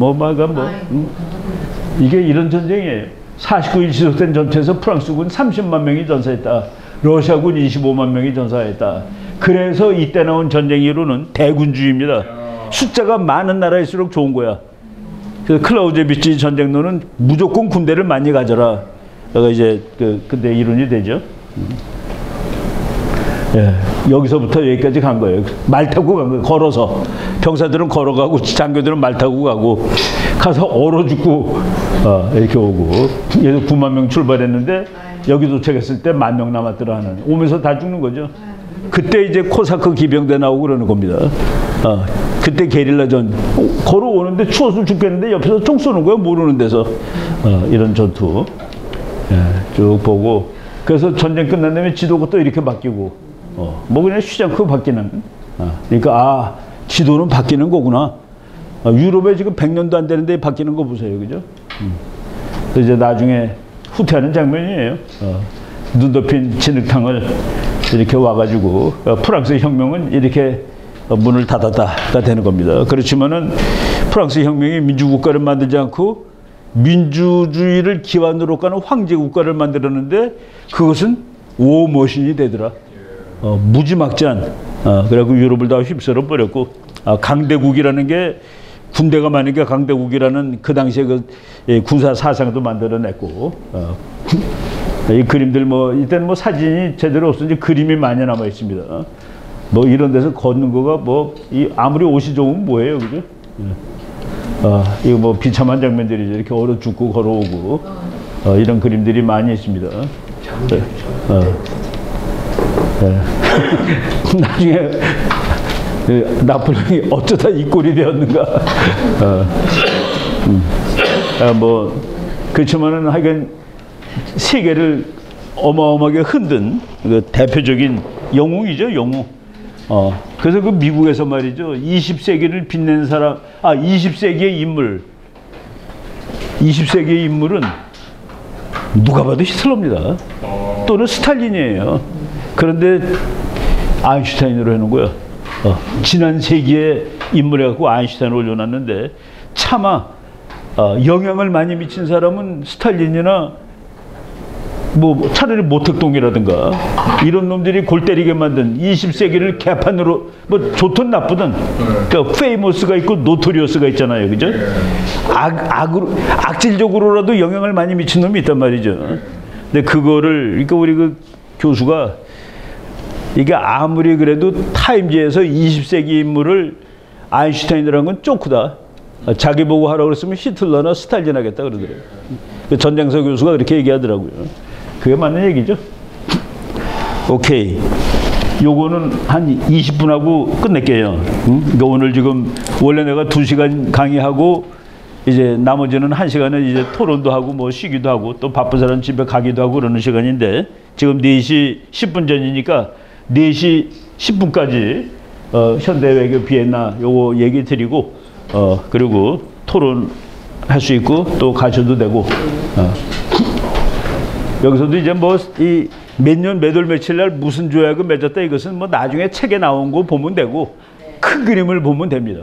Speaker 1: 이게 이런 전쟁이에요. 49일 지속된 전투에서 프랑스군 30만 명이 전사했다. 러시아군 25만 명이 전사했다. 그래서 이때 나온 전쟁 이론은 대군주의입니다. 숫자가 많은 나라일수록 좋은 거야. 그래서 클라우제비치 전쟁론은 무조건 군대를 많이 가져라. 그가 이제 근데 이론이 되죠. 여기서부터 여기까지 간 거예요. 말 타고 간 거예요. 걸어서. 병사들은 걸어가고 장교들은 말 타고 가고 가서 얼어 죽고 이렇게 오고. 얘도 9만 명 출발했는데 여기 도착했을 때 10,000명 남았더라 하는. 오면서 다 죽는 거죠. 그때 이제 코사크 기병대 나오고 그러는 겁니다. 그때 게릴라전. 걸어오는데 추워서 죽겠는데 옆에서 총 쏘는 거예요. 모르는 데서. 이런 전투. 쭉 보고. 그래서 전쟁 끝난 다음에 지도가 또 이렇게 바뀌고. 뭐 그냥 쉬지 않고 바뀌는. 그러니까 지도는 바뀌는 거구나. 유럽에 지금 100년도 안 되는데 바뀌는 거 보세요. 그죠? 그래서 이제 나중에 후퇴하는 장면이에요. 눈 덮인 진흙탕을 이렇게 와가지고 프랑스 혁명은 이렇게 문을 닫았다가 되는 겁니다. 그렇지만은 프랑스 혁명이 민주국가를 만들지 않고 민주주의를 기반으로 가는 황제국가를 만들었는데 그것은 워머신이 되더라. 무지막지한. 그래갖고 유럽을 다 휩쓸어 버렸고, 강대국이라는 게 군대가 많으니까 강대국이라는 그 당시에 그 군사 사상도 만들어냈고, 이 그림들 이때는 사진이 제대로 없으니 그림이 많이 남아 있습니다. 이런 데서 걷는 거가 아무리 옷이 좋으면 뭐예요, 그죠? 이거 비참한 장면들이죠. 이렇게 얼어 죽고 걸어오고, 이런 그림들이 많이 있습니다. 나중에 나폴레옹이 어쩌다 이 꼴이 되었는가. 뭐 그렇지만은 하여간 세계를 어마어마하게 흔든 그 대표적인 영웅이죠, 영웅. 그래서 그 미국에서 말이죠, 20세기를 빛낸 사람, 20세기의 인물, 20세기의 인물은 누가 봐도 히틀러입니다. 또는 스탈린이에요. 그런데 아인슈타인으로 해놓은 거예요. 지난 세기의 인물에 갖고 아인슈타인을 올려놨는데 차마 영향을 많이 미친 사람은 스탈린이나 뭐 차라리 모택동이라든가 이런 놈들이 골 때리게 만든 20세기를 개판으로 뭐 좋든 나쁘든 그러니까 페이머스가 있고 노토리어스가 있잖아요, 그죠? 악질적으로라도 영향을 많이 미친 놈이 있단 말이죠. 근데 그거를 그러니까 우리 그 교수가 이게 아무리 그래도 타임지에서 20세기 인물을 아인슈타인이라는 건 쪼크다. 자기 보고 하라고 그랬으면 히틀러나 스탈린 하겠다 그러더래요. 전장서 교수가 그렇게 얘기하더라고요. 그게 맞는 얘기죠. 오케이. 요거는 한 20분 하고 끝낼게요. 그러니까 오늘 지금 원래 내가 2시간 강의하고 이제 나머지는 1시간은 이제 토론도 하고 뭐 쉬기도 하고 또 바쁜 사람 집에 가기도 하고 그러는 시간인데 지금 4시 10분 전이니까 4시 10분까지 현대외교 비엔나 요거 얘기 드리고 그리고 토론할 수 있고 또 가셔도 되고 여기서도 이제 뭐 이 몇 년 몇 월 며칠 날 무슨 조약을 맺었다 이것은 뭐 나중에 책에 나온 거 보면 되고 큰 그림을 보면 됩니다.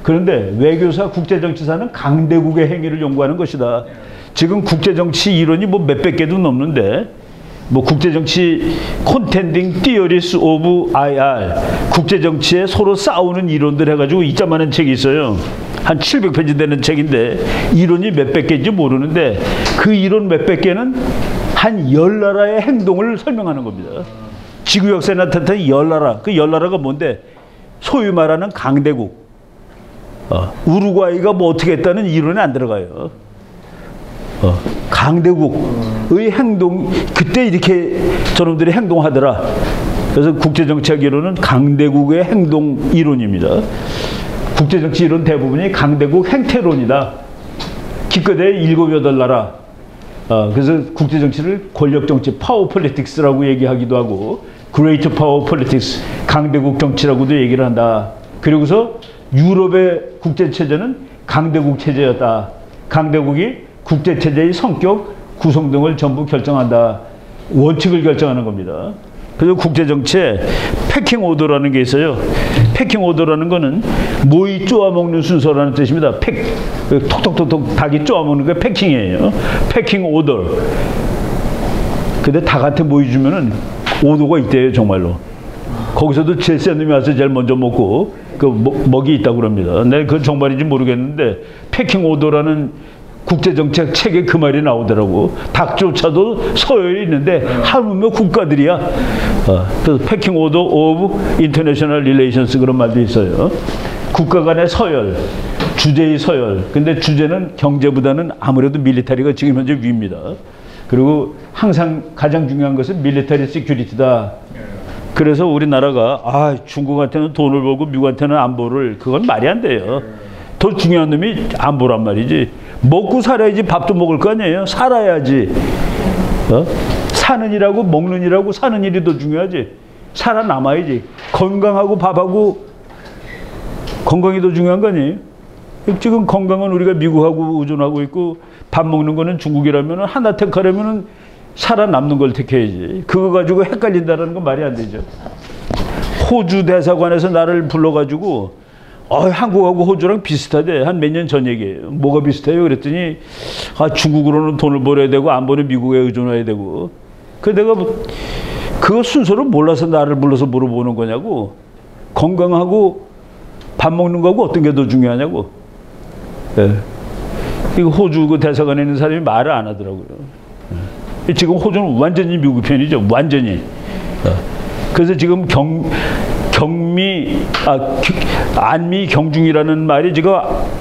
Speaker 1: 그런데 외교사 국제정치사는 강대국의 행위를 연구하는 것이다. 지금 국제정치 이론이 뭐 몇백 개도 넘는데 뭐 국제정치 Contending Theories of IR 국제정치에 서로 싸우는 이론들 해가지고 이자만한 책이 있어요. 한 700페이지 되는 책인데 이론이 몇백 개인지 모르는데 그 이론 몇백 개는 한 10나라의 행동을 설명하는 겁니다. 지구 역사에 나타난 10나라. 그 10나라가 뭔데? 소위 말하는 강대국. 우루과이가 뭐 어떻게 했다는 이론에 안 들어가요. 강대국의 행동, 그때 이렇게 저놈들이 행동하더라. 그래서 국제정치학 이론은 강대국의 행동 이론입니다. 국제정치 이론 대부분이 강대국 행태론이다. 기껏해 7, 8나라. 그래서 국제정치를 권력정치, 파워 폴리틱스라고 얘기하기도 하고, 그레이트 파워 폴리틱스, 강대국 정치라고도 얘기를 한다. 그리고서 유럽의 국제체제는 강대국 체제였다. 강대국이 국제체제의 성격, 구성 등을 전부 결정한다. 원칙을 결정하는 겁니다. 그래서 국제정치에 패킹 오더라는 게 있어요. 패킹 오더라는 거는 모이 쪼아먹는 순서라는 뜻입니다. 톡톡톡톡 닭이 쪼아먹는 게 패킹이에요. 패킹 오더. 근데 닭한테 모이 주면은 오더가 있대요, 정말로. 거기서도 제일 센 놈이 와서 제일 먼저 먹고 그 먹이 있다고 그럽니다. 내가 그건 정말인지 모르겠는데 패킹 오더라는 국제정책 책에 그 말이 나오더라고. 닭조차도 서열이 있는데 하물며 국가들이야. 그래서 패킹 오더 오브 인터내셔널 릴레이션스 그런 말도 있어요. 국가 간의 서열, 주제의 서열. 근데 주제는 경제보다는 아무래도 밀리터리가 지금 현재 위입니다. 그리고 항상 가장 중요한 것은 밀리터리 시큐리티다. 그래서 우리나라가 중국한테는 돈을 벌고 미국한테는 안보를, 그건 말이 안 돼요. 더 중요한 놈이 안보란 말이지. 먹고 살아야지 밥도 먹을 거 아니에요. 살아야지. 사는 일하고 먹는 일하고 사는 일이 더 중요하지. 살아남아야지. 건강하고 밥하고 건강이 더 중요한 거 아니에요. 지금 건강은 우리가 미국하고 의존하고 있고 밥 먹는 거는 중국이라면 하나 택하려면 살아남는 걸 택해야지. 그거 가지고 헷갈린다는 건 말이 안 되죠. 호주 대사관에서 나를 불러가지고 한국하고 호주랑 비슷하대. 한 몇 년 전 얘기예요. 뭐가 비슷해요? 그랬더니 중국으로는 돈을 벌어야 되고 안보는 미국에 의존해야 되고. 그래서 내가 그거 순서를 몰라서 나를 불러서 물어보는 거냐고. 건강하고 밥 먹는 거하고 어떤 게 더 중요하냐고. 예. 이거 호주 그 대사관에 있는 사람이 말을 안 하더라고요. 예. 지금 호주는 완전히 미국 편이죠. 완전히. 그래서 지금 안미 경중이라는 말이 지금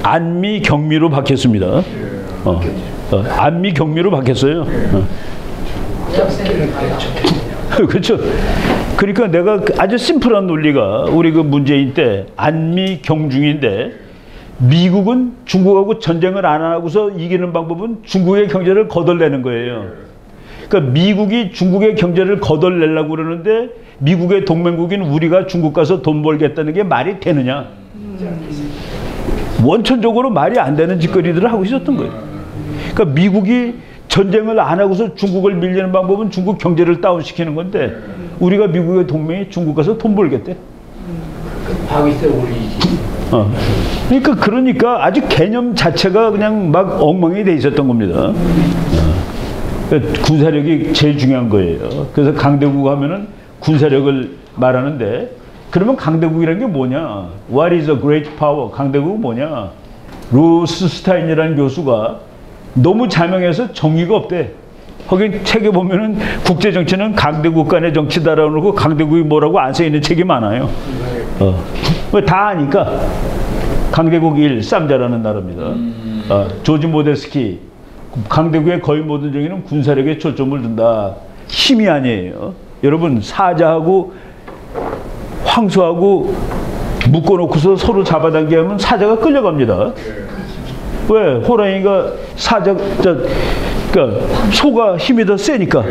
Speaker 1: 안미 경미로 바뀌었습니다. 안미 경미로 바뀌었어요. 그렇죠. 그러니까 내가 아주 심플한 논리가 우리 그 문재인 때 안미 경중인데 미국은 중국하고 전쟁을 안 하고서 이기는 방법은 중국의 경제를 거덜내는 거예요. 그러니까 미국이 중국의 경제를 거덜내려고 그러는데 미국의 동맹국인 우리가 중국 가서 돈 벌겠다는 게 말이 되느냐. 원천적으로 말이 안 되는 짓거리들을 하고 있었던 거예요. 그러니까 미국이 전쟁을 안 하고서 중국을 밀리는 방법은 중국 경제를 다운시키는 건데 우리가 미국의 동맹이 중국 가서 돈 벌겠대.
Speaker 2: 박이세 올리지.
Speaker 1: 그러니까 아주 개념 자체가 그냥 막 엉망이 돼 있었던 겁니다. 그러니까 군사력이 제일 중요한 거예요. 그래서 강대국 하면은 군사력을 말하는데 그러면 강대국이라는 게 뭐냐? What is a great power? 강대국은 뭐냐? 로스스타인이라는 교수가 너무 자명해서 정의가 없대. 거기 책에 보면은 국제정치는 강대국 간의 정치다라고 그러고 강대국이 뭐라고 안 써있는 책이 많아요. 다 아니까. 강대국 1, 쌈자라는 나라입니다. 조지 모데스키. 강대국의 거의 모든 정의는 군사력에 초점을 둔다. 힘이 아니에요. 여러분, 사자하고 황소하고 묶어놓고서 서로 잡아당기면 사자가 끌려갑니다. 왜? 호랑이가 그러니까 소가 힘이 더 세니까.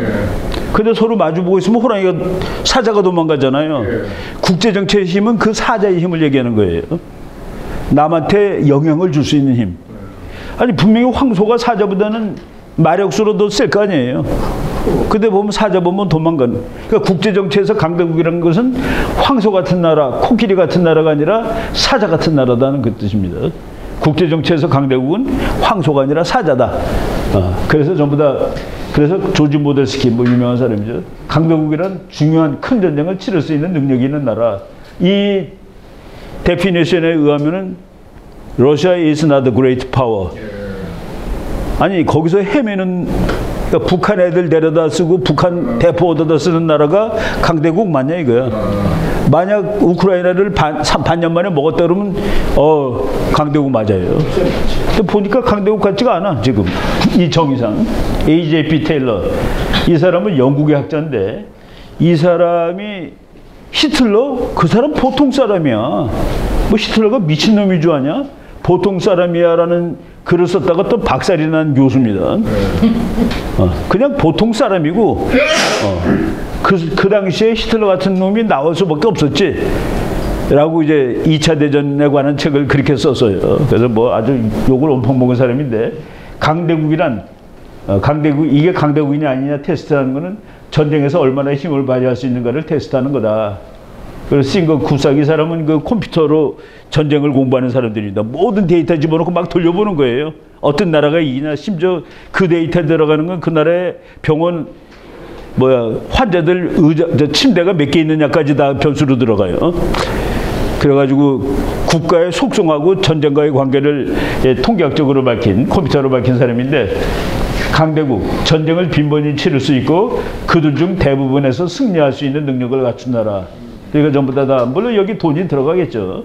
Speaker 1: 근데 서로 마주보고 있으면 호랑이가 사자가 도망가잖아요. 국제정치의 힘은 그 사자의 힘을 얘기하는 거예요. 남한테 영향을 줄 수 있는 힘. 아니 분명히 황소가 사자보다는 마력수로 더 셀 거 아니에요. 근데 보면 사자 보면 도망가는. 그러니까 국제정치에서 강대국이라는 것은 황소 같은 나라, 코끼리 같은 나라가 아니라 사자 같은 나라다는 그 뜻입니다. 국제정치에서 강대국은 황소가 아니라 사자다. 그래서 전부 다 그래서 조지 모데스키 뭐 유명한 사람이죠. 강대국이란 중요한 큰 전쟁을 치를 수 있는 능력이 있는 나라. 이 데피니션에 의하면은 Russia is not a great power. 아니 거기서 헤매는 그러니까 북한 애들 데려다 쓰고 북한 대포 얻어다 쓰는 나라가 강대국 맞냐 이거야. 만약 우크라이나를 반년 만에 먹었다 그러면 강대국 맞아요. 근데 보니까 강대국 같지가 않아 지금 이 정의상. AJP 테일러 이 사람은 영국의 학자인데 이 사람이 히틀러 그 사람 보통 사람이야. 뭐 히틀러가 미친놈인 줄 아냐? 보통 사람이야라는 글을 썼다가 또 박살이 난 교수입니다. 그냥 보통 사람이고 그 당시에 히틀러 같은 놈이 나올 수밖에 없었지 라고 이제 2차 대전에 관한 책을 그렇게 썼어요. 그래서 뭐 아주 욕을 엄청 먹은 사람인데 강대국이란 이게 강대국이냐 아니냐 테스트하는 거는 전쟁에서 얼마나 힘을 발휘할 수 있는가를 테스트하는 거다. 그래서 싱거 구사기 사람은 그 컴퓨터로 전쟁을 공부하는 사람들입니다. 모든 데이터 집어넣고 막 돌려보는 거예요. 어떤 나라가 이기냐. 심지어 그 데이터 들어가는 건 그 나라의 병원 환자들 침대가 몇 개 있느냐까지 다 변수로 들어가요. 그래가지고 국가의 속성하고 전쟁과의 관계를 통계학적으로 밝힌 컴퓨터로 밝힌 사람인데 강대국 전쟁을 빈번히 치를 수 있고 그들 중 대부분에서 승리할 수 있는 능력을 갖춘 나라. 그러니까 전부 다 물론 여기 돈이 들어가겠죠.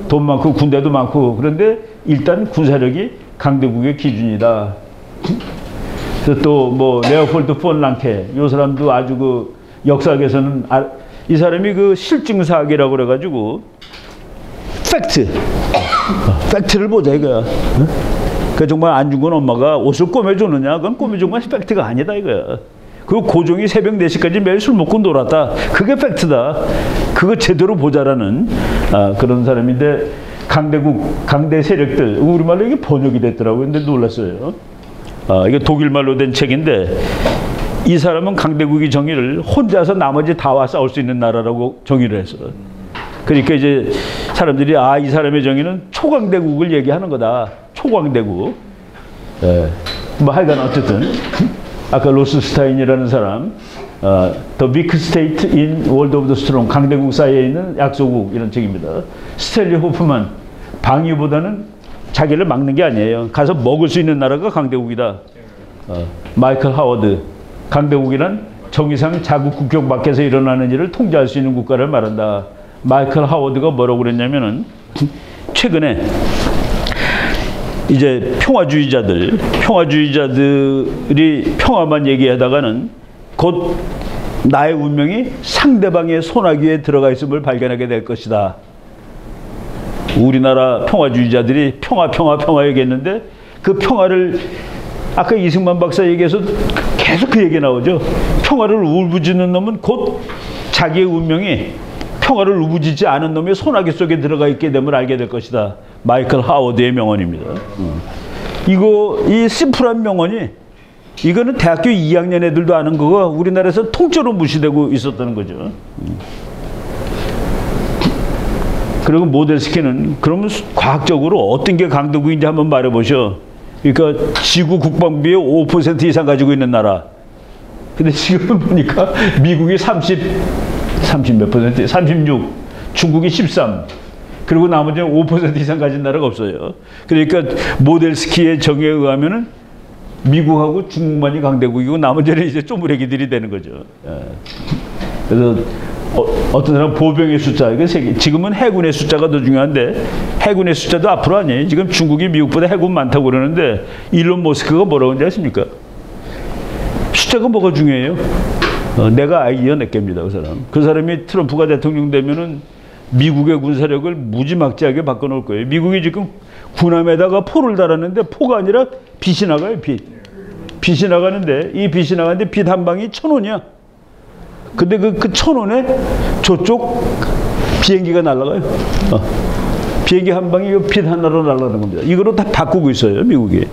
Speaker 1: 돈 많고 군대도 많고. 그런데 일단 군사력이 강대국의 기준이다. 그래서 또 뭐 레오폴드 폰 랑케 이 사람도 아주 그 역사학에서는 이 사람이 그 실증사학이라고 그래가지고 팩트를 보자 이거야. 그 정말 안 죽은 엄마가 옷을 꼬매주느냐? 그건 꼬매준 건 팩트가 아니다 이거야. 그 고종이 새벽 4시까지 매일 술 먹고 놀았다. 그게 팩트다. 그거 제대로 보자라는 그런 사람인데 강대 세력들 우리말로 이게 번역이 됐더라고요. 근데 놀랐어요. 이게 독일말로 된 책인데 이 사람은 강대국의 정의를 혼자서 나머지 다와 싸울 수 있는 나라라고 정의를 했어. 그러니까 이제 사람들이 이 사람의 정의는 초강대국을 얘기하는 거다. 초강대국. 뭐 하여간 어쨌든 아까 로스스타인이라는 사람 The Weak State in World of the Strong 강대국 사이에 있는 약소국 이런 책입니다. 스탠리 호프만 방위보다는 자기를 막는 게 아니에요. 가서 먹을 수 있는 나라가 강대국이다. 마이클 하워드 강대국이란 정의상 자국 국경 밖에서 일어나는 일을 통제할 수 있는 국가를 말한다. 마이클 하워드가 뭐라고 그랬냐면은 최근에 이제 평화주의자들이 평화만 얘기하다가는 곧 나의 운명이 상대방의 손아귀에 들어가 있음을 발견하게 될 것이다. 우리나라 평화주의자들이 평화 얘기했는데 그 평화를 아까 이승만 박사 얘기해서 계속 그 얘기 나오죠. 평화를 울부짖는 놈은 곧 자기의 운명이 평화를 울부짖지 않은 놈의 소나기 속에 들어가 있게 되면 알게 될 것이다. 마이클 하워드의 명언입니다. 이 심플한 명언이 이거는 대학교 2학년 애들도 아는 거고 우리나라에서 통째로 무시되고 있었다는 거죠. 그리고 모델스키는 그러면 과학적으로 어떤 게 강대국인지 한번 말해보셔. 그러니까 지구 국방비의 5% 이상 가지고 있는 나라. 근데 지금 보니까 미국이 30 몇 퍼센트? 36, 중국이 13, 그리고 나머지는 5% 이상 가진 나라가 없어요. 그러니까 모델스키의 정의에 의하면은 미국하고 중국만이 강대국이고 나머지는 이제 쪼무레기들이 되는 거죠. 그래서 어떤 사람은 보병의 숫자, 이거 지금은 해군의 숫자가 더 중요한데 해군의 숫자도 앞으로 아니에요. 지금 중국이 미국보다 해군 많다고 그러는데 일론 머스크가 뭐라고 하는지 아십니까? 숫자가 뭐가 중요해요? 내가 아이디어 몇 개입니다. 그 사람이 트럼프가 대통령 되면은 미국의 군사력을 무지막지하게 바꿔놓을 거예요. 미국이 지금 군함에다가 포를 달았는데 포가 아니라 빛이 나가요. 빛이 나가는데 이 빛이 나가는데 빛 한 방이 1,000원이야. 근데 그 1,000원에 저쪽 비행기가 날아가요. 비행기 한 방이 빛 하나로 날아가는 겁니다. 이거로 다 바꾸고 있어요. 미국이.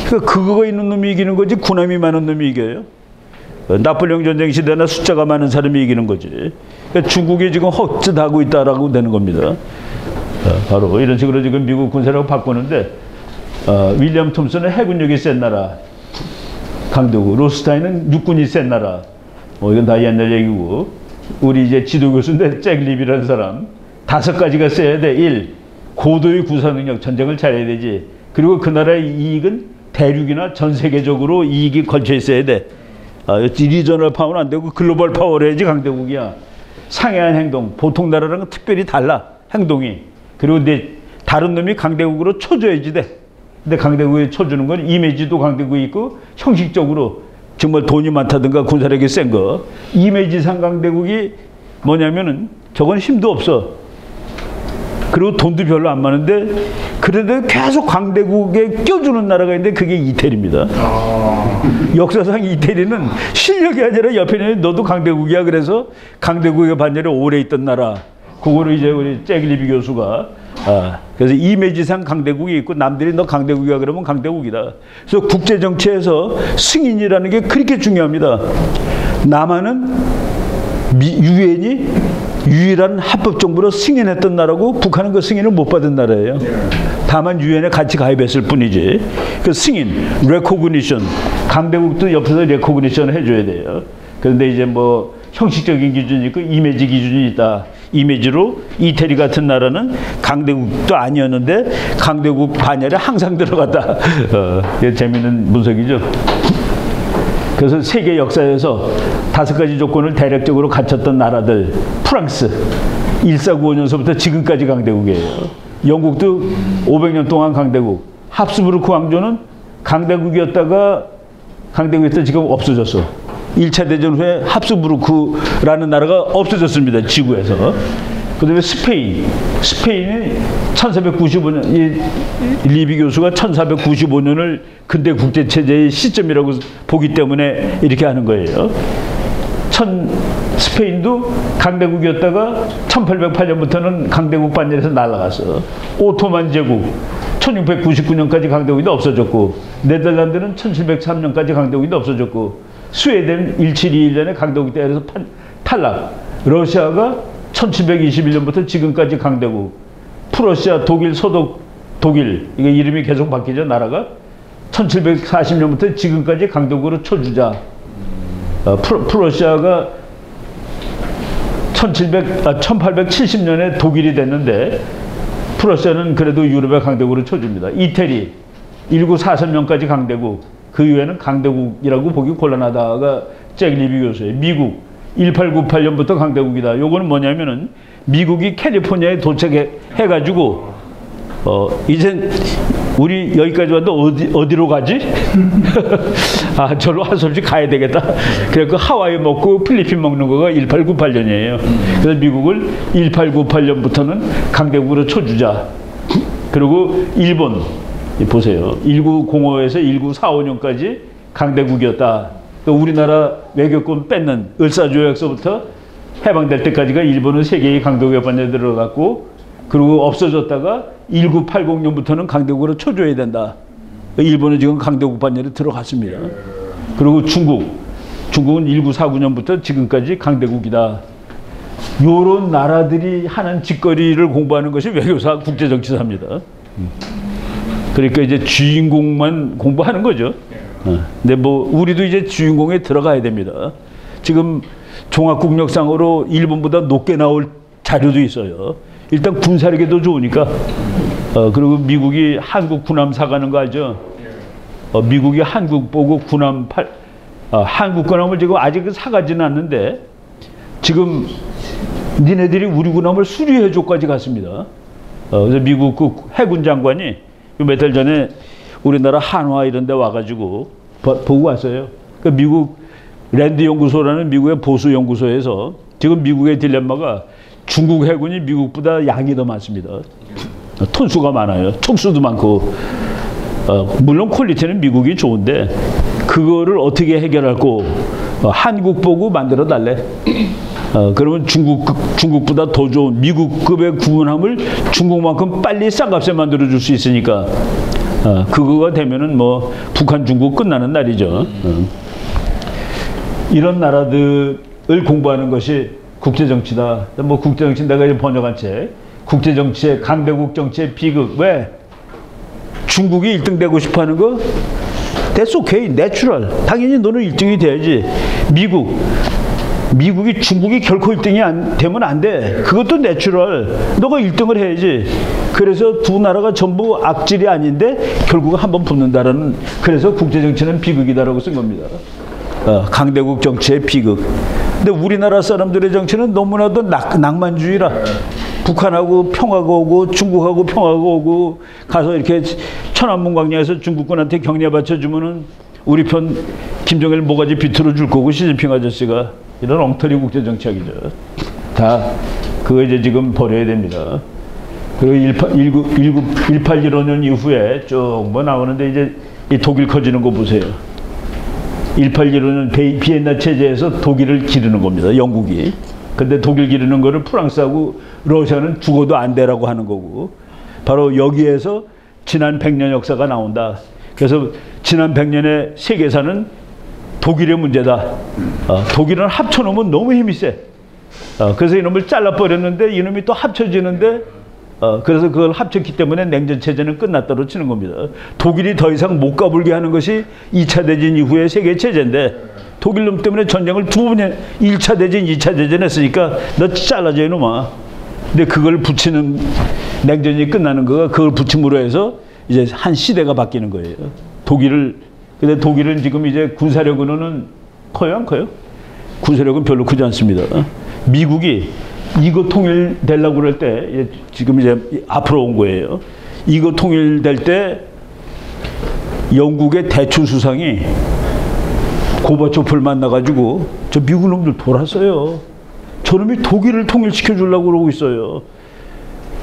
Speaker 1: 그러니까 그거가 있는 놈이 이기는 거지 군함이 많은 놈이 이겨요. 나폴레옹 전쟁 시대나 숫자가 많은 사람이 이기는 거지. 그러니까 중국이 지금 헛짓하고 있다라고 되는 겁니다. 바로 이런 식으로 지금 미국 군사력을 바꾸는데 윌리엄 톰슨은 해군력이 센 나라 강대국, 로스타인은 육군이 센 나라. 이건 다 옛날 얘기고 우리 이제 지도 교수인데 잭 리비라는 사람 5가지가 써야 돼. 1. 고도의 구사 능력, 전쟁을 잘해야 되지. 그리고 그 나라의 이익은 대륙이나 전 세계적으로 이익이 걸쳐 있어야 돼. 리저널 파워는 안 되고 글로벌 파워를 해야지 강대국이야. 상해한 행동, 보통 나라랑은 특별히 달라 행동이. 그리고 다른 놈이 강대국으로 쳐줘야지 돼. 근데 강대국에 쳐주는 건 이미지도 강대국이 있고 형식적으로 정말 돈이 많다든가 군사력이 센 거. 이미지상 강대국이 뭐냐면은 저건 힘도 없어. 그리고 돈도 별로 안 많은데 그래도 계속 강대국에 껴주는 나라가 있는데 그게 이태리입니다. 역사상 이태리는 실력이 아니라 옆에 있는 너도 강대국이야. 그래서 강대국의 반열에 오래 있던 나라. 그거를 이제 우리 잭 리비 교수가 그래서 이미지상 강대국이 있고 남들이 너 강대국이야 그러면 강대국이다. 그래서 국제정치에서 승인이라는 게 그렇게 중요합니다. 남한은 유엔이 유일한 합법정부로 승인했던 나라고 북한은 그 승인을 못 받은 나라예요. 다만 유엔에 같이 가입했을 뿐이지. 그 승인, 레코그니션, 강대국도 옆에서 레코그니션을 해줘야 돼요. 그런데 이제 뭐 형식적인 기준이 있고 이미지 기준이 있다. 이미지로 이태리 같은 나라는 강대국도 아니었는데 강대국 반열에 항상 들어갔다. 재미있는 분석이죠. 그래서 세계 역사에서 5가지 조건을 대략적으로 갖췄던 나라들. 프랑스 1495년서부터 지금까지 강대국이에요. 영국도 500년 동안 강대국. 합스부르크 왕조는 강대국이었다가 지금 없어졌어. 1차 대전 후에 합스부르크라는 나라가 없어졌습니다. 지구에서. 그 다음에 스페인이 1495년, 리비 교수가 1495년을 근대 국제체제의 시점이라고 보기 때문에 이렇게 하는 거예요. 스페인도 강대국이었다가 1808년부터는 강대국 반열에서 날아갔어. 오토만 제국 1699년까지 강대국이 없어졌고, 네덜란드는 1703년까지 강대국이 없어졌고, 스웨덴 1721년에 강대국 때에서 탈락. 러시아가 1721년부터 지금까지 강대국. 프러시아, 독일, 소독, 독일. 이게 이름이 계속 바뀌죠, 나라가. 1740년부터 지금까지 강대국으로 쳐주자. 프러시아가 1870년에 독일이 됐는데, 프러시아는 그래도 유럽의 강대국으로 쳐줍니다. 이태리 1943년까지 강대국. 그 이후에는 강대국이라고 보기 곤란하다가 잭 리비 교수예요. 미국 1898년부터 강대국이다. 요거는 뭐냐면은 미국이 캘리포니아에 도착해가지고 이제 우리 여기까지 왔는데 어디로 가지? 아, 저로 할 수 없이 가야 되겠다. 그래서 그 하와이 먹고 필리핀 먹는 거가 1898년이에요. 그래서 미국을 1898년부터는 강대국으로 쳐주자. 그리고 일본 보세요. 1905에서 1945년까지 강대국이었다. 또 우리나라 외교권 뺏는 을사조약서부터 해방될 때까지가 일본은 세계의 강대국에 들어갔고, 그리고 없어졌다가 1980년부터는 강대국으로 쳐줘야 된다. 일본은 지금 강대국 반열에 들어갔습니다. 그리고 중국은 1949년부터 지금까지 강대국이다. 요런 나라들이 하는 짓거리를 공부하는 것이 외교사, 국제정치사입니다. 그러니까 이제 주인공만 공부하는 거죠. 근데 뭐 우리도 이제 주인공에 들어가야 됩니다. 지금 종합국력상으로 일본보다 높게 나올 자료도 있어요. 일단 군사력에도 좋으니까. 그리고 미국이 한국 군함 사가는 거 알죠? 미국이 한국 보고 한국 군함을 지금 아직 사가지는 않는데, 지금 니네들이 우리 군함을 수리해줘까지 갔습니다. 그래서 미국 그 해군 장관이 몇 달 전에 우리나라 한화 이런 데 와가지고 보고 왔어요. 그 미국 랜드 연구소라는 미국의 보수 연구소에서 지금 미국의 딜레마가 중국 해군이 미국보다 양이 더 많습니다. 톤수가 많아요. 촉수도 많고. 물론 퀄리티는 미국이 좋은데 그거를 어떻게 해결할고, 한국 보고 만들어 달래. 그러면 중국보다 더 좋은 미국급의 군함을 중국만큼 빨리 싼 값에 만들어 줄 수 있으니까, 그거가 되면은 뭐 북한 중국 끝나는 날이죠. 이런 나라들을 공부하는 것이 국제정치다. 뭐 국제정치 내가 이제 번역한 책, 국제정치의 강대국 정치의 비극. 왜? 중국이 1등 되고 싶어하는 거? That's okay, natural. 당연히 너는 1등이 돼야지. 미국이 중국이 결코 1등이 되면 안 돼. 그것도 내추럴. 너가 1등을 해야지. 그래서 두 나라가 전부 악질이 아닌데 결국은 한번 붙는다라는, 그래서 국제정치는 비극이다라고 쓴 겁니다. 강대국 정치의 비극. 근데 우리나라 사람들의 정치는 너무나도 낭만주의라. 북한하고 평화가 오고 중국하고 평화가 오고 가서 이렇게 천안문광야에서 중국군한테 격려 받쳐주면은 우리 편 김정일 모가지 비틀어 줄 거고, 시진핑 아저씨가. 이런 엉터리 국제정치학이죠. 다 그거 이제 지금 버려야 됩니다. 그리고 1815년 이후에 쭉 뭐 나오는데, 이제 이 독일 커지는 거 보세요. 1815년 비엔나 체제에서 독일을 기르는 겁니다. 영국이. 근데 독일 기르는 거를 프랑스하고 러시아는 죽어도 안 되라고 하는 거고, 바로 여기에서 지난 100년 역사가 나온다. 그래서 지난 100년의 세계사는 독일의 문제다. 독일은 합쳐놓으면 너무 힘이 세. 그래서 이놈을 잘라버렸는데 이놈이 또 합쳐지는데, 그래서 그걸 합쳤기 때문에 냉전체제는 끝났다로 치는 겁니다. 독일이 더 이상 못 가불게 하는 것이 2차 대전 이후의 세계체제인데, 독일 놈 때문에 전쟁을 두 번 1차 대전, 2차 대전 했으니까 너 잘라져 이놈아. 근데 그걸 붙이는, 냉전이 끝나는 거가 그걸 붙임으로 해서 이제 한 시대가 바뀌는 거예요. 근데 독일은 지금 이제 군사력으로는 커요, 안 커요? 군사력은 별로 크지 않습니다. 미국이 이거 통일되려고 그럴 때, 지금 이제 앞으로 온 거예요. 이거 통일될 때 영국의 대추 수상이 고바초프를 만나가지고 저 미국 놈들 돌았어요. 저놈이 독일을 통일시켜 주려고 그러고 있어요.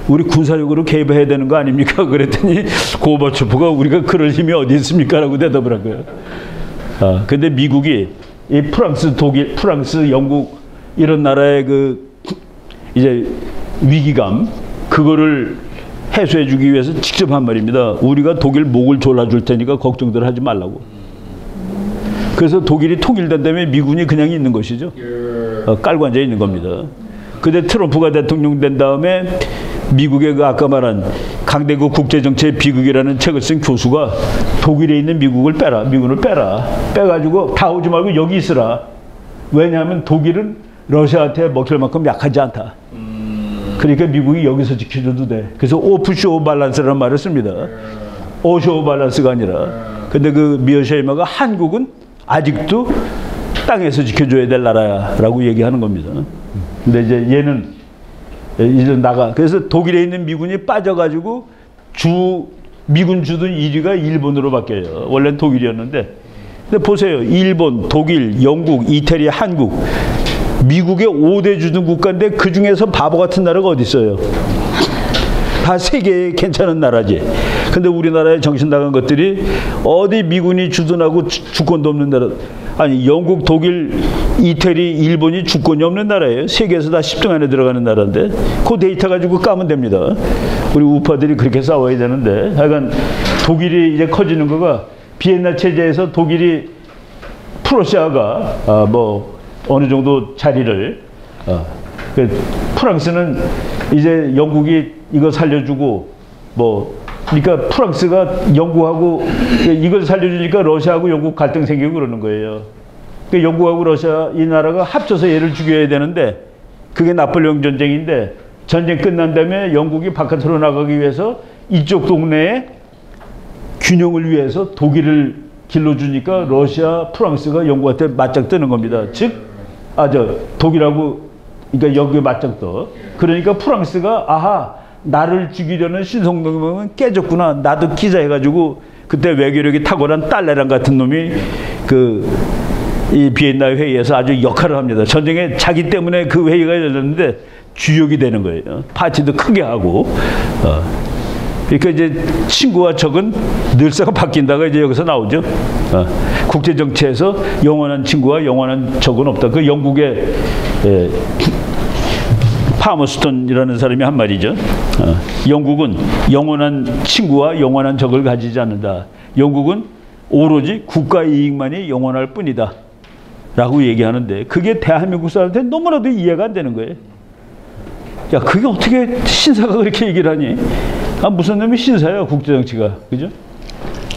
Speaker 1: 우리 군사력으로 개입해야 되는 거 아닙니까? 그랬더니 고바초프가 우리가 그럴 힘이 어디 있습니까? 라고 대답을 한 거예요. 근데 미국이 이 프랑스, 독일, 프랑스, 영국 이런 나라의 그 이제 위기감, 그거를 해소해 주기 위해서 직접 한 말입니다. 우리가 독일 목을 졸라줄 테니까 걱정들 하지 말라고. 그래서 독일이 통일된다음에 미군이 그냥 있는 것이죠. 깔고 앉아 있는 겁니다. 근데 트럼프가 대통령 된 다음에 미국의 그 아까 말한 강대국 국제정치의 비극이라는 책을 쓴 교수가 독일에 있는 미군을 빼라. 빼가지고 다 오지 말고 여기 있으라. 왜냐하면 독일은 러시아한테 먹힐 만큼 약하지 않다. 그러니까 미국이 여기서 지켜줘도 돼. 그래서 오프쇼 밸런스라는 말을 씁니다. 오쇼 밸런스가 아니라. 근데 그 미어샤이머가 한국은 아직도 땅에서 지켜줘야 될 나라야라고 얘기하는 겁니다. 근데 이제 얘는 이제 나가. 그래서 독일에 있는 미군이 빠져가지고 미군 주둔 1위가 일본으로 바뀌어요. 원래는 독일이었는데 근데 보세요. 일본, 독일, 영국, 이태리, 한국, 미국의 5대 주둔 국가인데 그 중에서 바보 같은 나라가 어디 있어요? 다 세계에 괜찮은 나라지. 근데 우리나라에 정신 나간 것들이 어디 미군이 주둔하고 주권도 없는 나라. 아니 영국, 독일, 이태리, 일본이 주권이 없는 나라예요. 세계에서 다 10등 안에 들어가는 나라인데 그 데이터 가지고 까면 됩니다. 우리 우파들이 그렇게 싸워야 되는데 하여간 독일이 이제 커지는 거가 비엔나 체제에서 독일이 프러시아가 뭐 어느 정도 자리를 프랑스는 이제 영국이 이거 살려주고 뭐 그러니까 프랑스가 영국하고 이걸 살려주니까 러시아하고 영국 갈등 생기고 그러는 거예요. 그러니까 영국하고 러시아 이 나라가 합쳐서 얘를 죽여야 되는데 그게 나폴레옹 전쟁인데 전쟁 끝난 다음에 영국이 바깥으로 나가기 위해서 이쪽 동네에 균형을 위해서 독일을 길러주니까 러시아, 프랑스가 영국한테 맞짱 뜨는 겁니다. 즉, 독일하고 그러니까 여기에 맞짱 떠. 그러니까 프랑스가 아하 나를 죽이려는 신성동맹은 깨졌구나. 나도 기자해가지고 그때 외교력이 탁월한 딸레랑 같은 놈이 이 비엔나 회의에서 아주 역할을 합니다. 전쟁에 자기 때문에 그 회의가 열렸는데 주역이 되는 거예요. 파티도 크게 하고. 그러니까 이제 친구와 적은 늘상 바뀐다가 이제 여기서 나오죠. 국제 정치에서 영원한 친구와 영원한 적은 없다. 그 영국의 파머스톤이라는 사람이 한 말이죠. 영국은 영원한 친구와 영원한 적을 가지지 않는다. 영국은 오로지 국가 이익만이 영원할 뿐이다. 라고 얘기하는데 그게 대한민국 사람한테 너무나도 이해가 안 되는 거예요. 야, 그게 어떻게 신사가 그렇게 얘기를 하니? 무슨 놈이 신사예요, 국제정치가. 그죠?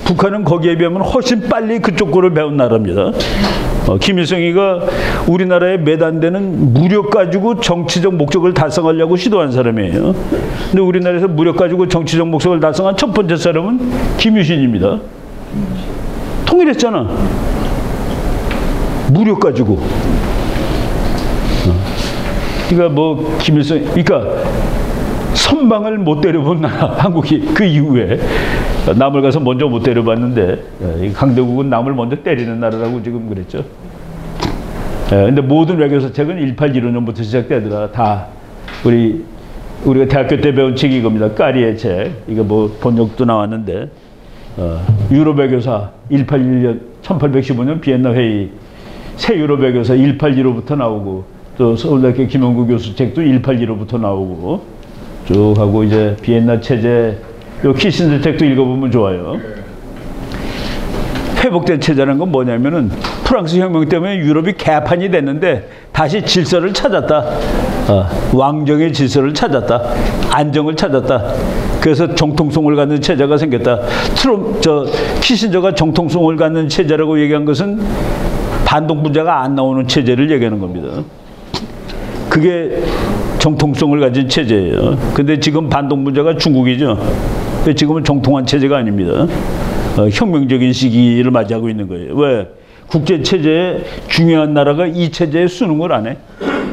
Speaker 1: 북한은 거기에 비하면 훨씬 빨리 그쪽 거를 배운 나라입니다. 김일성이가 우리나라에 매단되는 무력 가지고 정치적 목적을 달성하려고 시도한 사람이에요. 근데 우리나라에서 무력 가지고 정치적 목적을 달성한 첫 번째 사람은 김유신입니다. 통일했잖아. 무력 가지고. 그러니까 뭐 김일성, 그러니까 선방을 못 때려본 나라 한국이 그 이후에 남을 가서 먼저 못 때려봤는데 강대국은 남을 먼저 때리는 나라라고 지금 그랬죠. 근데 모든 외교사책은 1815년부터 시작되더라. 다 우리가 대학교 때 배운 책이 이겁니다. 까리의 책. 이거 뭐 번역도 나왔는데 유럽 외교사 1815년 비엔나 회의 새 유럽 외교사 1815부터 나오고 또 서울대학교 김영구 교수 책도 1815부터 나오고 쭉 하고 이제 비엔나 체제 요 키신저 책도 읽어보면 좋아요. 회복된 체제라는 건 뭐냐면은 프랑스 혁명 때문에 유럽이 개판이 됐는데 다시 질서를 찾았다. 왕정의 질서를 찾았다. 안정을 찾았다. 그래서 정통성을 갖는 체제가 생겼다. 키신저가 정통성을 갖는 체제라고 얘기한 것은 반동 분자가 안 나오는 체제를 얘기하는 겁니다. 그게 정통성을 가진 체제예요. 근데 지금 반동 분자가 중국이죠. 지금은 정통한 체제가 아닙니다. 혁명적인 시기를 맞이하고 있는 거예요. 왜? 국제 체제에 중요한 나라가 이 체제에 수능을 안 해.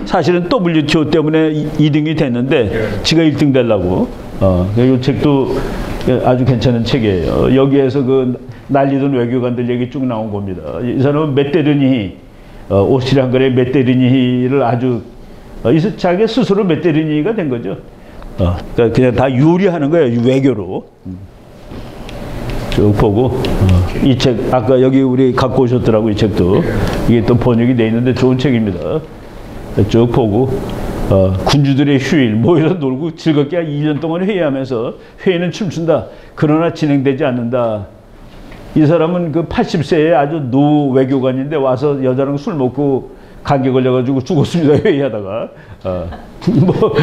Speaker 1: 사실은 WTO 때문에 2등이 됐는데 지가 1등 되려고. 이 책도 아주 괜찮은 책이에요. 여기에서 그 난리던 외교관들 얘기 쭉 나온 겁니다. 이 사람은 메테르니, 오스트리아-헝가리의 메테르니를 아주 자기 스스로 메테르니가 된 거죠. 그러니까 그냥 다 요리하는 거예요. 외교로. 쭉 보고 이 책 아까 여기 우리 갖고 오셨더라고. 이 책도 이게 또 번역이 돼 있는데 좋은 책입니다. 쭉 보고 군주들의 휴일 모여서 놀고 즐겁게 2년 동안 회의하면서 회의는 춤춘다. 그러나 진행되지 않는다. 이 사람은 그 80세에 아주 노 외교관인데 와서 여자랑 술 먹고 감기 걸려가지고 죽었습니다. 회의하다가. 뭐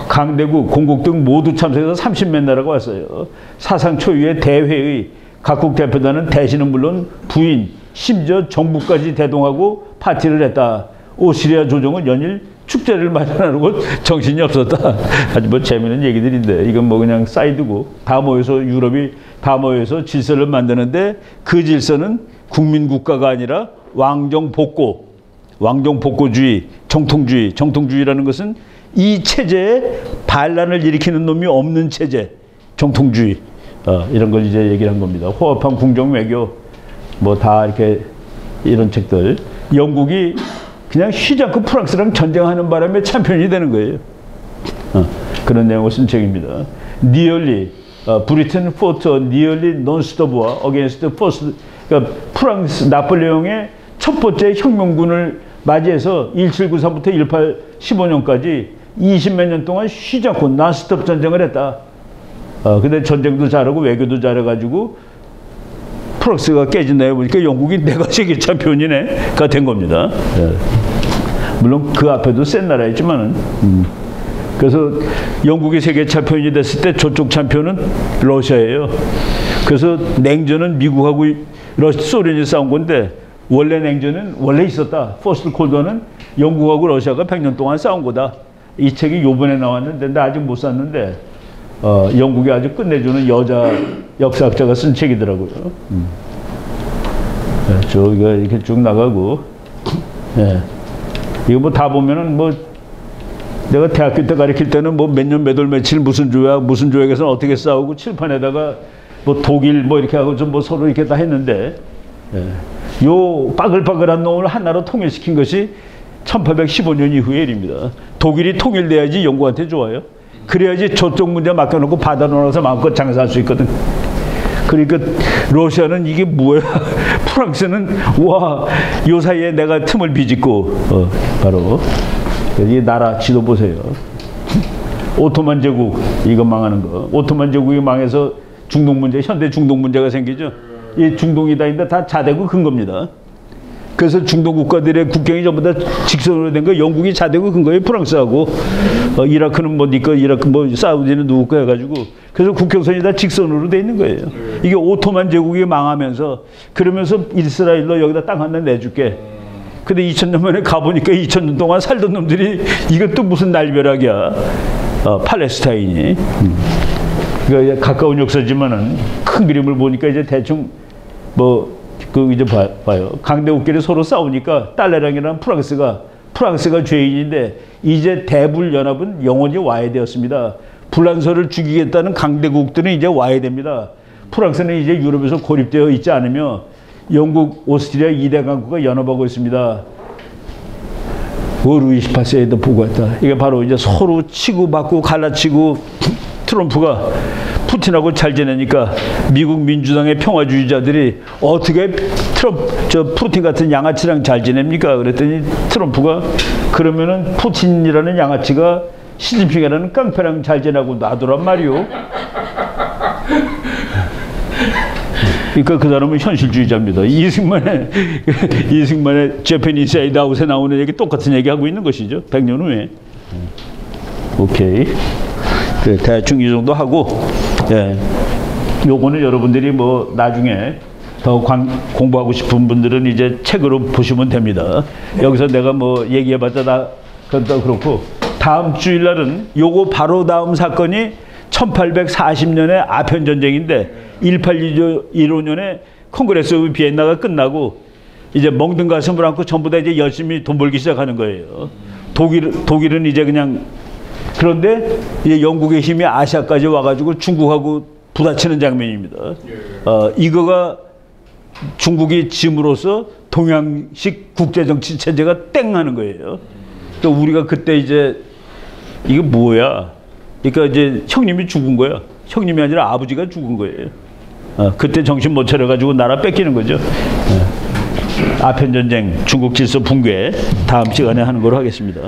Speaker 1: 강대국, 공국 등 모두 참석해서 30몇 나라가 왔어요. 사상 초유의 대회의 각국 대표단은 대신은 물론 부인, 심지어 정부까지 대동하고 파티를 했다. 오스트리아 조정은 연일 축제를 마련하고 정신이 없었다. 아주 뭐 재미있는 얘기들인데 이건 뭐 그냥 사이드고 다 모여서 유럽이 다 모여서 질서를 만드는데 그 질서는 국민국가가 아니라 왕정복고, 왕정복고주의, 정통주의라는 것은 이 체제에 반란을 일으키는 놈이 없는 체제, 정통주의 이런 걸 이제 얘기를 한 겁니다. 호합한 궁정 외교 뭐 다 이렇게 이런 책들. 영국이 그냥 쉬지 않고 프랑스랑 전쟁하는 바람에 챔피언이 되는 거예요. 그런 내용을 쓴 책입니다. Nearly, Britain fought a nearly non-stop war against the first. 그러니까 프랑스 나폴레옹의 첫 번째 혁명군을 맞이해서 1793부터 1815년까지 20몇 년 동안 쉬지 않고 non-stop 전쟁을 했다. 근데 전쟁도 잘하고 외교도 잘해가지고 프랑스가 깨진다 해보니까 영국이 내가 세계 챔피언이네가 된 겁니다. 물론 그 앞에도 센 나라였지만은. 그래서 영국이 세계 챔피언이 됐을 때 저쪽 챔피언은 러시아예요. 그래서 냉전은 미국하고 소련이 싸운 건데 원래 냉전은 원래 있었다. 퍼스트 콜드는 영국하고 러시아가 100년 동안 싸운 거다. 이 책이 요번에 나왔는데 나 아직 못 샀는데 영국이 아주 끝내주는 여자 역사학자가 쓴 책이더라고요. 저기가 이렇게 쭉 나가고, 이거 뭐 다 보면은 뭐 내가 대학교 때 가르칠 때는 뭐 몇 년 몇 월 며칠 무슨 조약에서 어떻게 싸우고 칠판에다가 뭐 독일 뭐 이렇게 하고 좀 뭐 서로 이렇게 다 했는데, 요 빠글빠글한 놈을 하나로 통일시킨 것이 1815년 이후의 일입니다. 독일이 통일돼야지 영국한테 좋아요. 그래야지 저쪽 문제 맡겨놓고 받아놓아서 마음껏 장사할 수 있거든. 그러니까 러시아는 이게 뭐야? 프랑스는 와, 요 사이에 내가 틈을 비집고 바로 이 나라 지도 보세요. 오토만 제국 이거 망하는 거. 오토만 제국이 망해서 중동 문제, 현대 중동 문제가 생기죠. 이 중동이 다닌데 다 자대국 근거입니다. 그래서 중동 국가들의 국경이 전부 다 직선으로 된 거. 영국이 자대국 근거예요. 프랑스하고 이라크는 뭐 니꺼, 이라크 뭐 사우디는 누구 거 해가지고. 그래서 국경선이 다 직선으로 돼 있는 거예요. 이게 오토만 제국이 망하면서 그러면서 이스라엘로 여기다 땅 하나 내줄게. 근데 2000년 만에 가보니까 2000년 동안 살던 놈들이 이것도 무슨 날벼락이야. 팔레스타인이. 그러니까 가까운 역사지만은 큰 그림을 보니까 이제 대충 이제 봐요. 강대국끼리 서로 싸우니까 딸레랑이라는 프랑스가 죄인인데 이제 대불 연합은 영원히 와야 되었습니다. 불란서를 죽이겠다는 강대국들은 이제 와야 됩니다. 프랑스는 이제 유럽에서 고립되어 있지 않으며 영국, 오스트리아 2대 강국가 연합하고 있습니다. 루이 18세에도 보고했다. 이게 바로 이제 서로 치고받고 갈라치고 트럼프가 푸틴하고 잘 지내니까 미국 민주당의 평화주의자들이 어떻게 푸틴 같은 양아치랑 잘 지냅니까? 그랬더니 트럼프가 그러면은 푸틴이라는 양아치가 시진핑이라는 깡패랑 잘 지내고 놔두란 말이오. 그러니까 그 사람은 현실주의자입니다. 이승만의 재패니스 에이드 아웃에 나오는 얘기 똑같은 얘기 하고 있는 것이죠. 100년 후에. 오케이. 그래, 대충 이 정도 하고, 요거는 여러분들이 뭐 나중에 더 공부하고 싶은 분들은 이제 책으로 보시면 됩니다. 여기서 내가 뭐 얘기해봤자 그것도 그렇고, 다음 주일날은 요거 바로 다음 사건이 1840년의 아편전쟁인데 1815년에 콩그레스 비엔나가 끝나고 이제 멍든 가슴을 안고 전부 다 이제 열심히 돈 벌기 시작하는 거예요. 독일은 이제 그냥 그런데 이제 영국의 힘이 아시아까지 와가지고 중국하고 부딪히는 장면입니다. 이거가 중국이 짐으로써 동양식 국제정치 체제가 땡하는 거예요. 또 우리가 그때 이제 이게 뭐야? 그러니까 이제 형님이 죽은 거야. 형님이 아니라 아버지가 죽은 거예요. 그때 정신 못 차려가지고 나라 뺏기는 거죠. 아편전쟁, 중국 질서 붕괴 다음 시간에 하는 걸로 하겠습니다.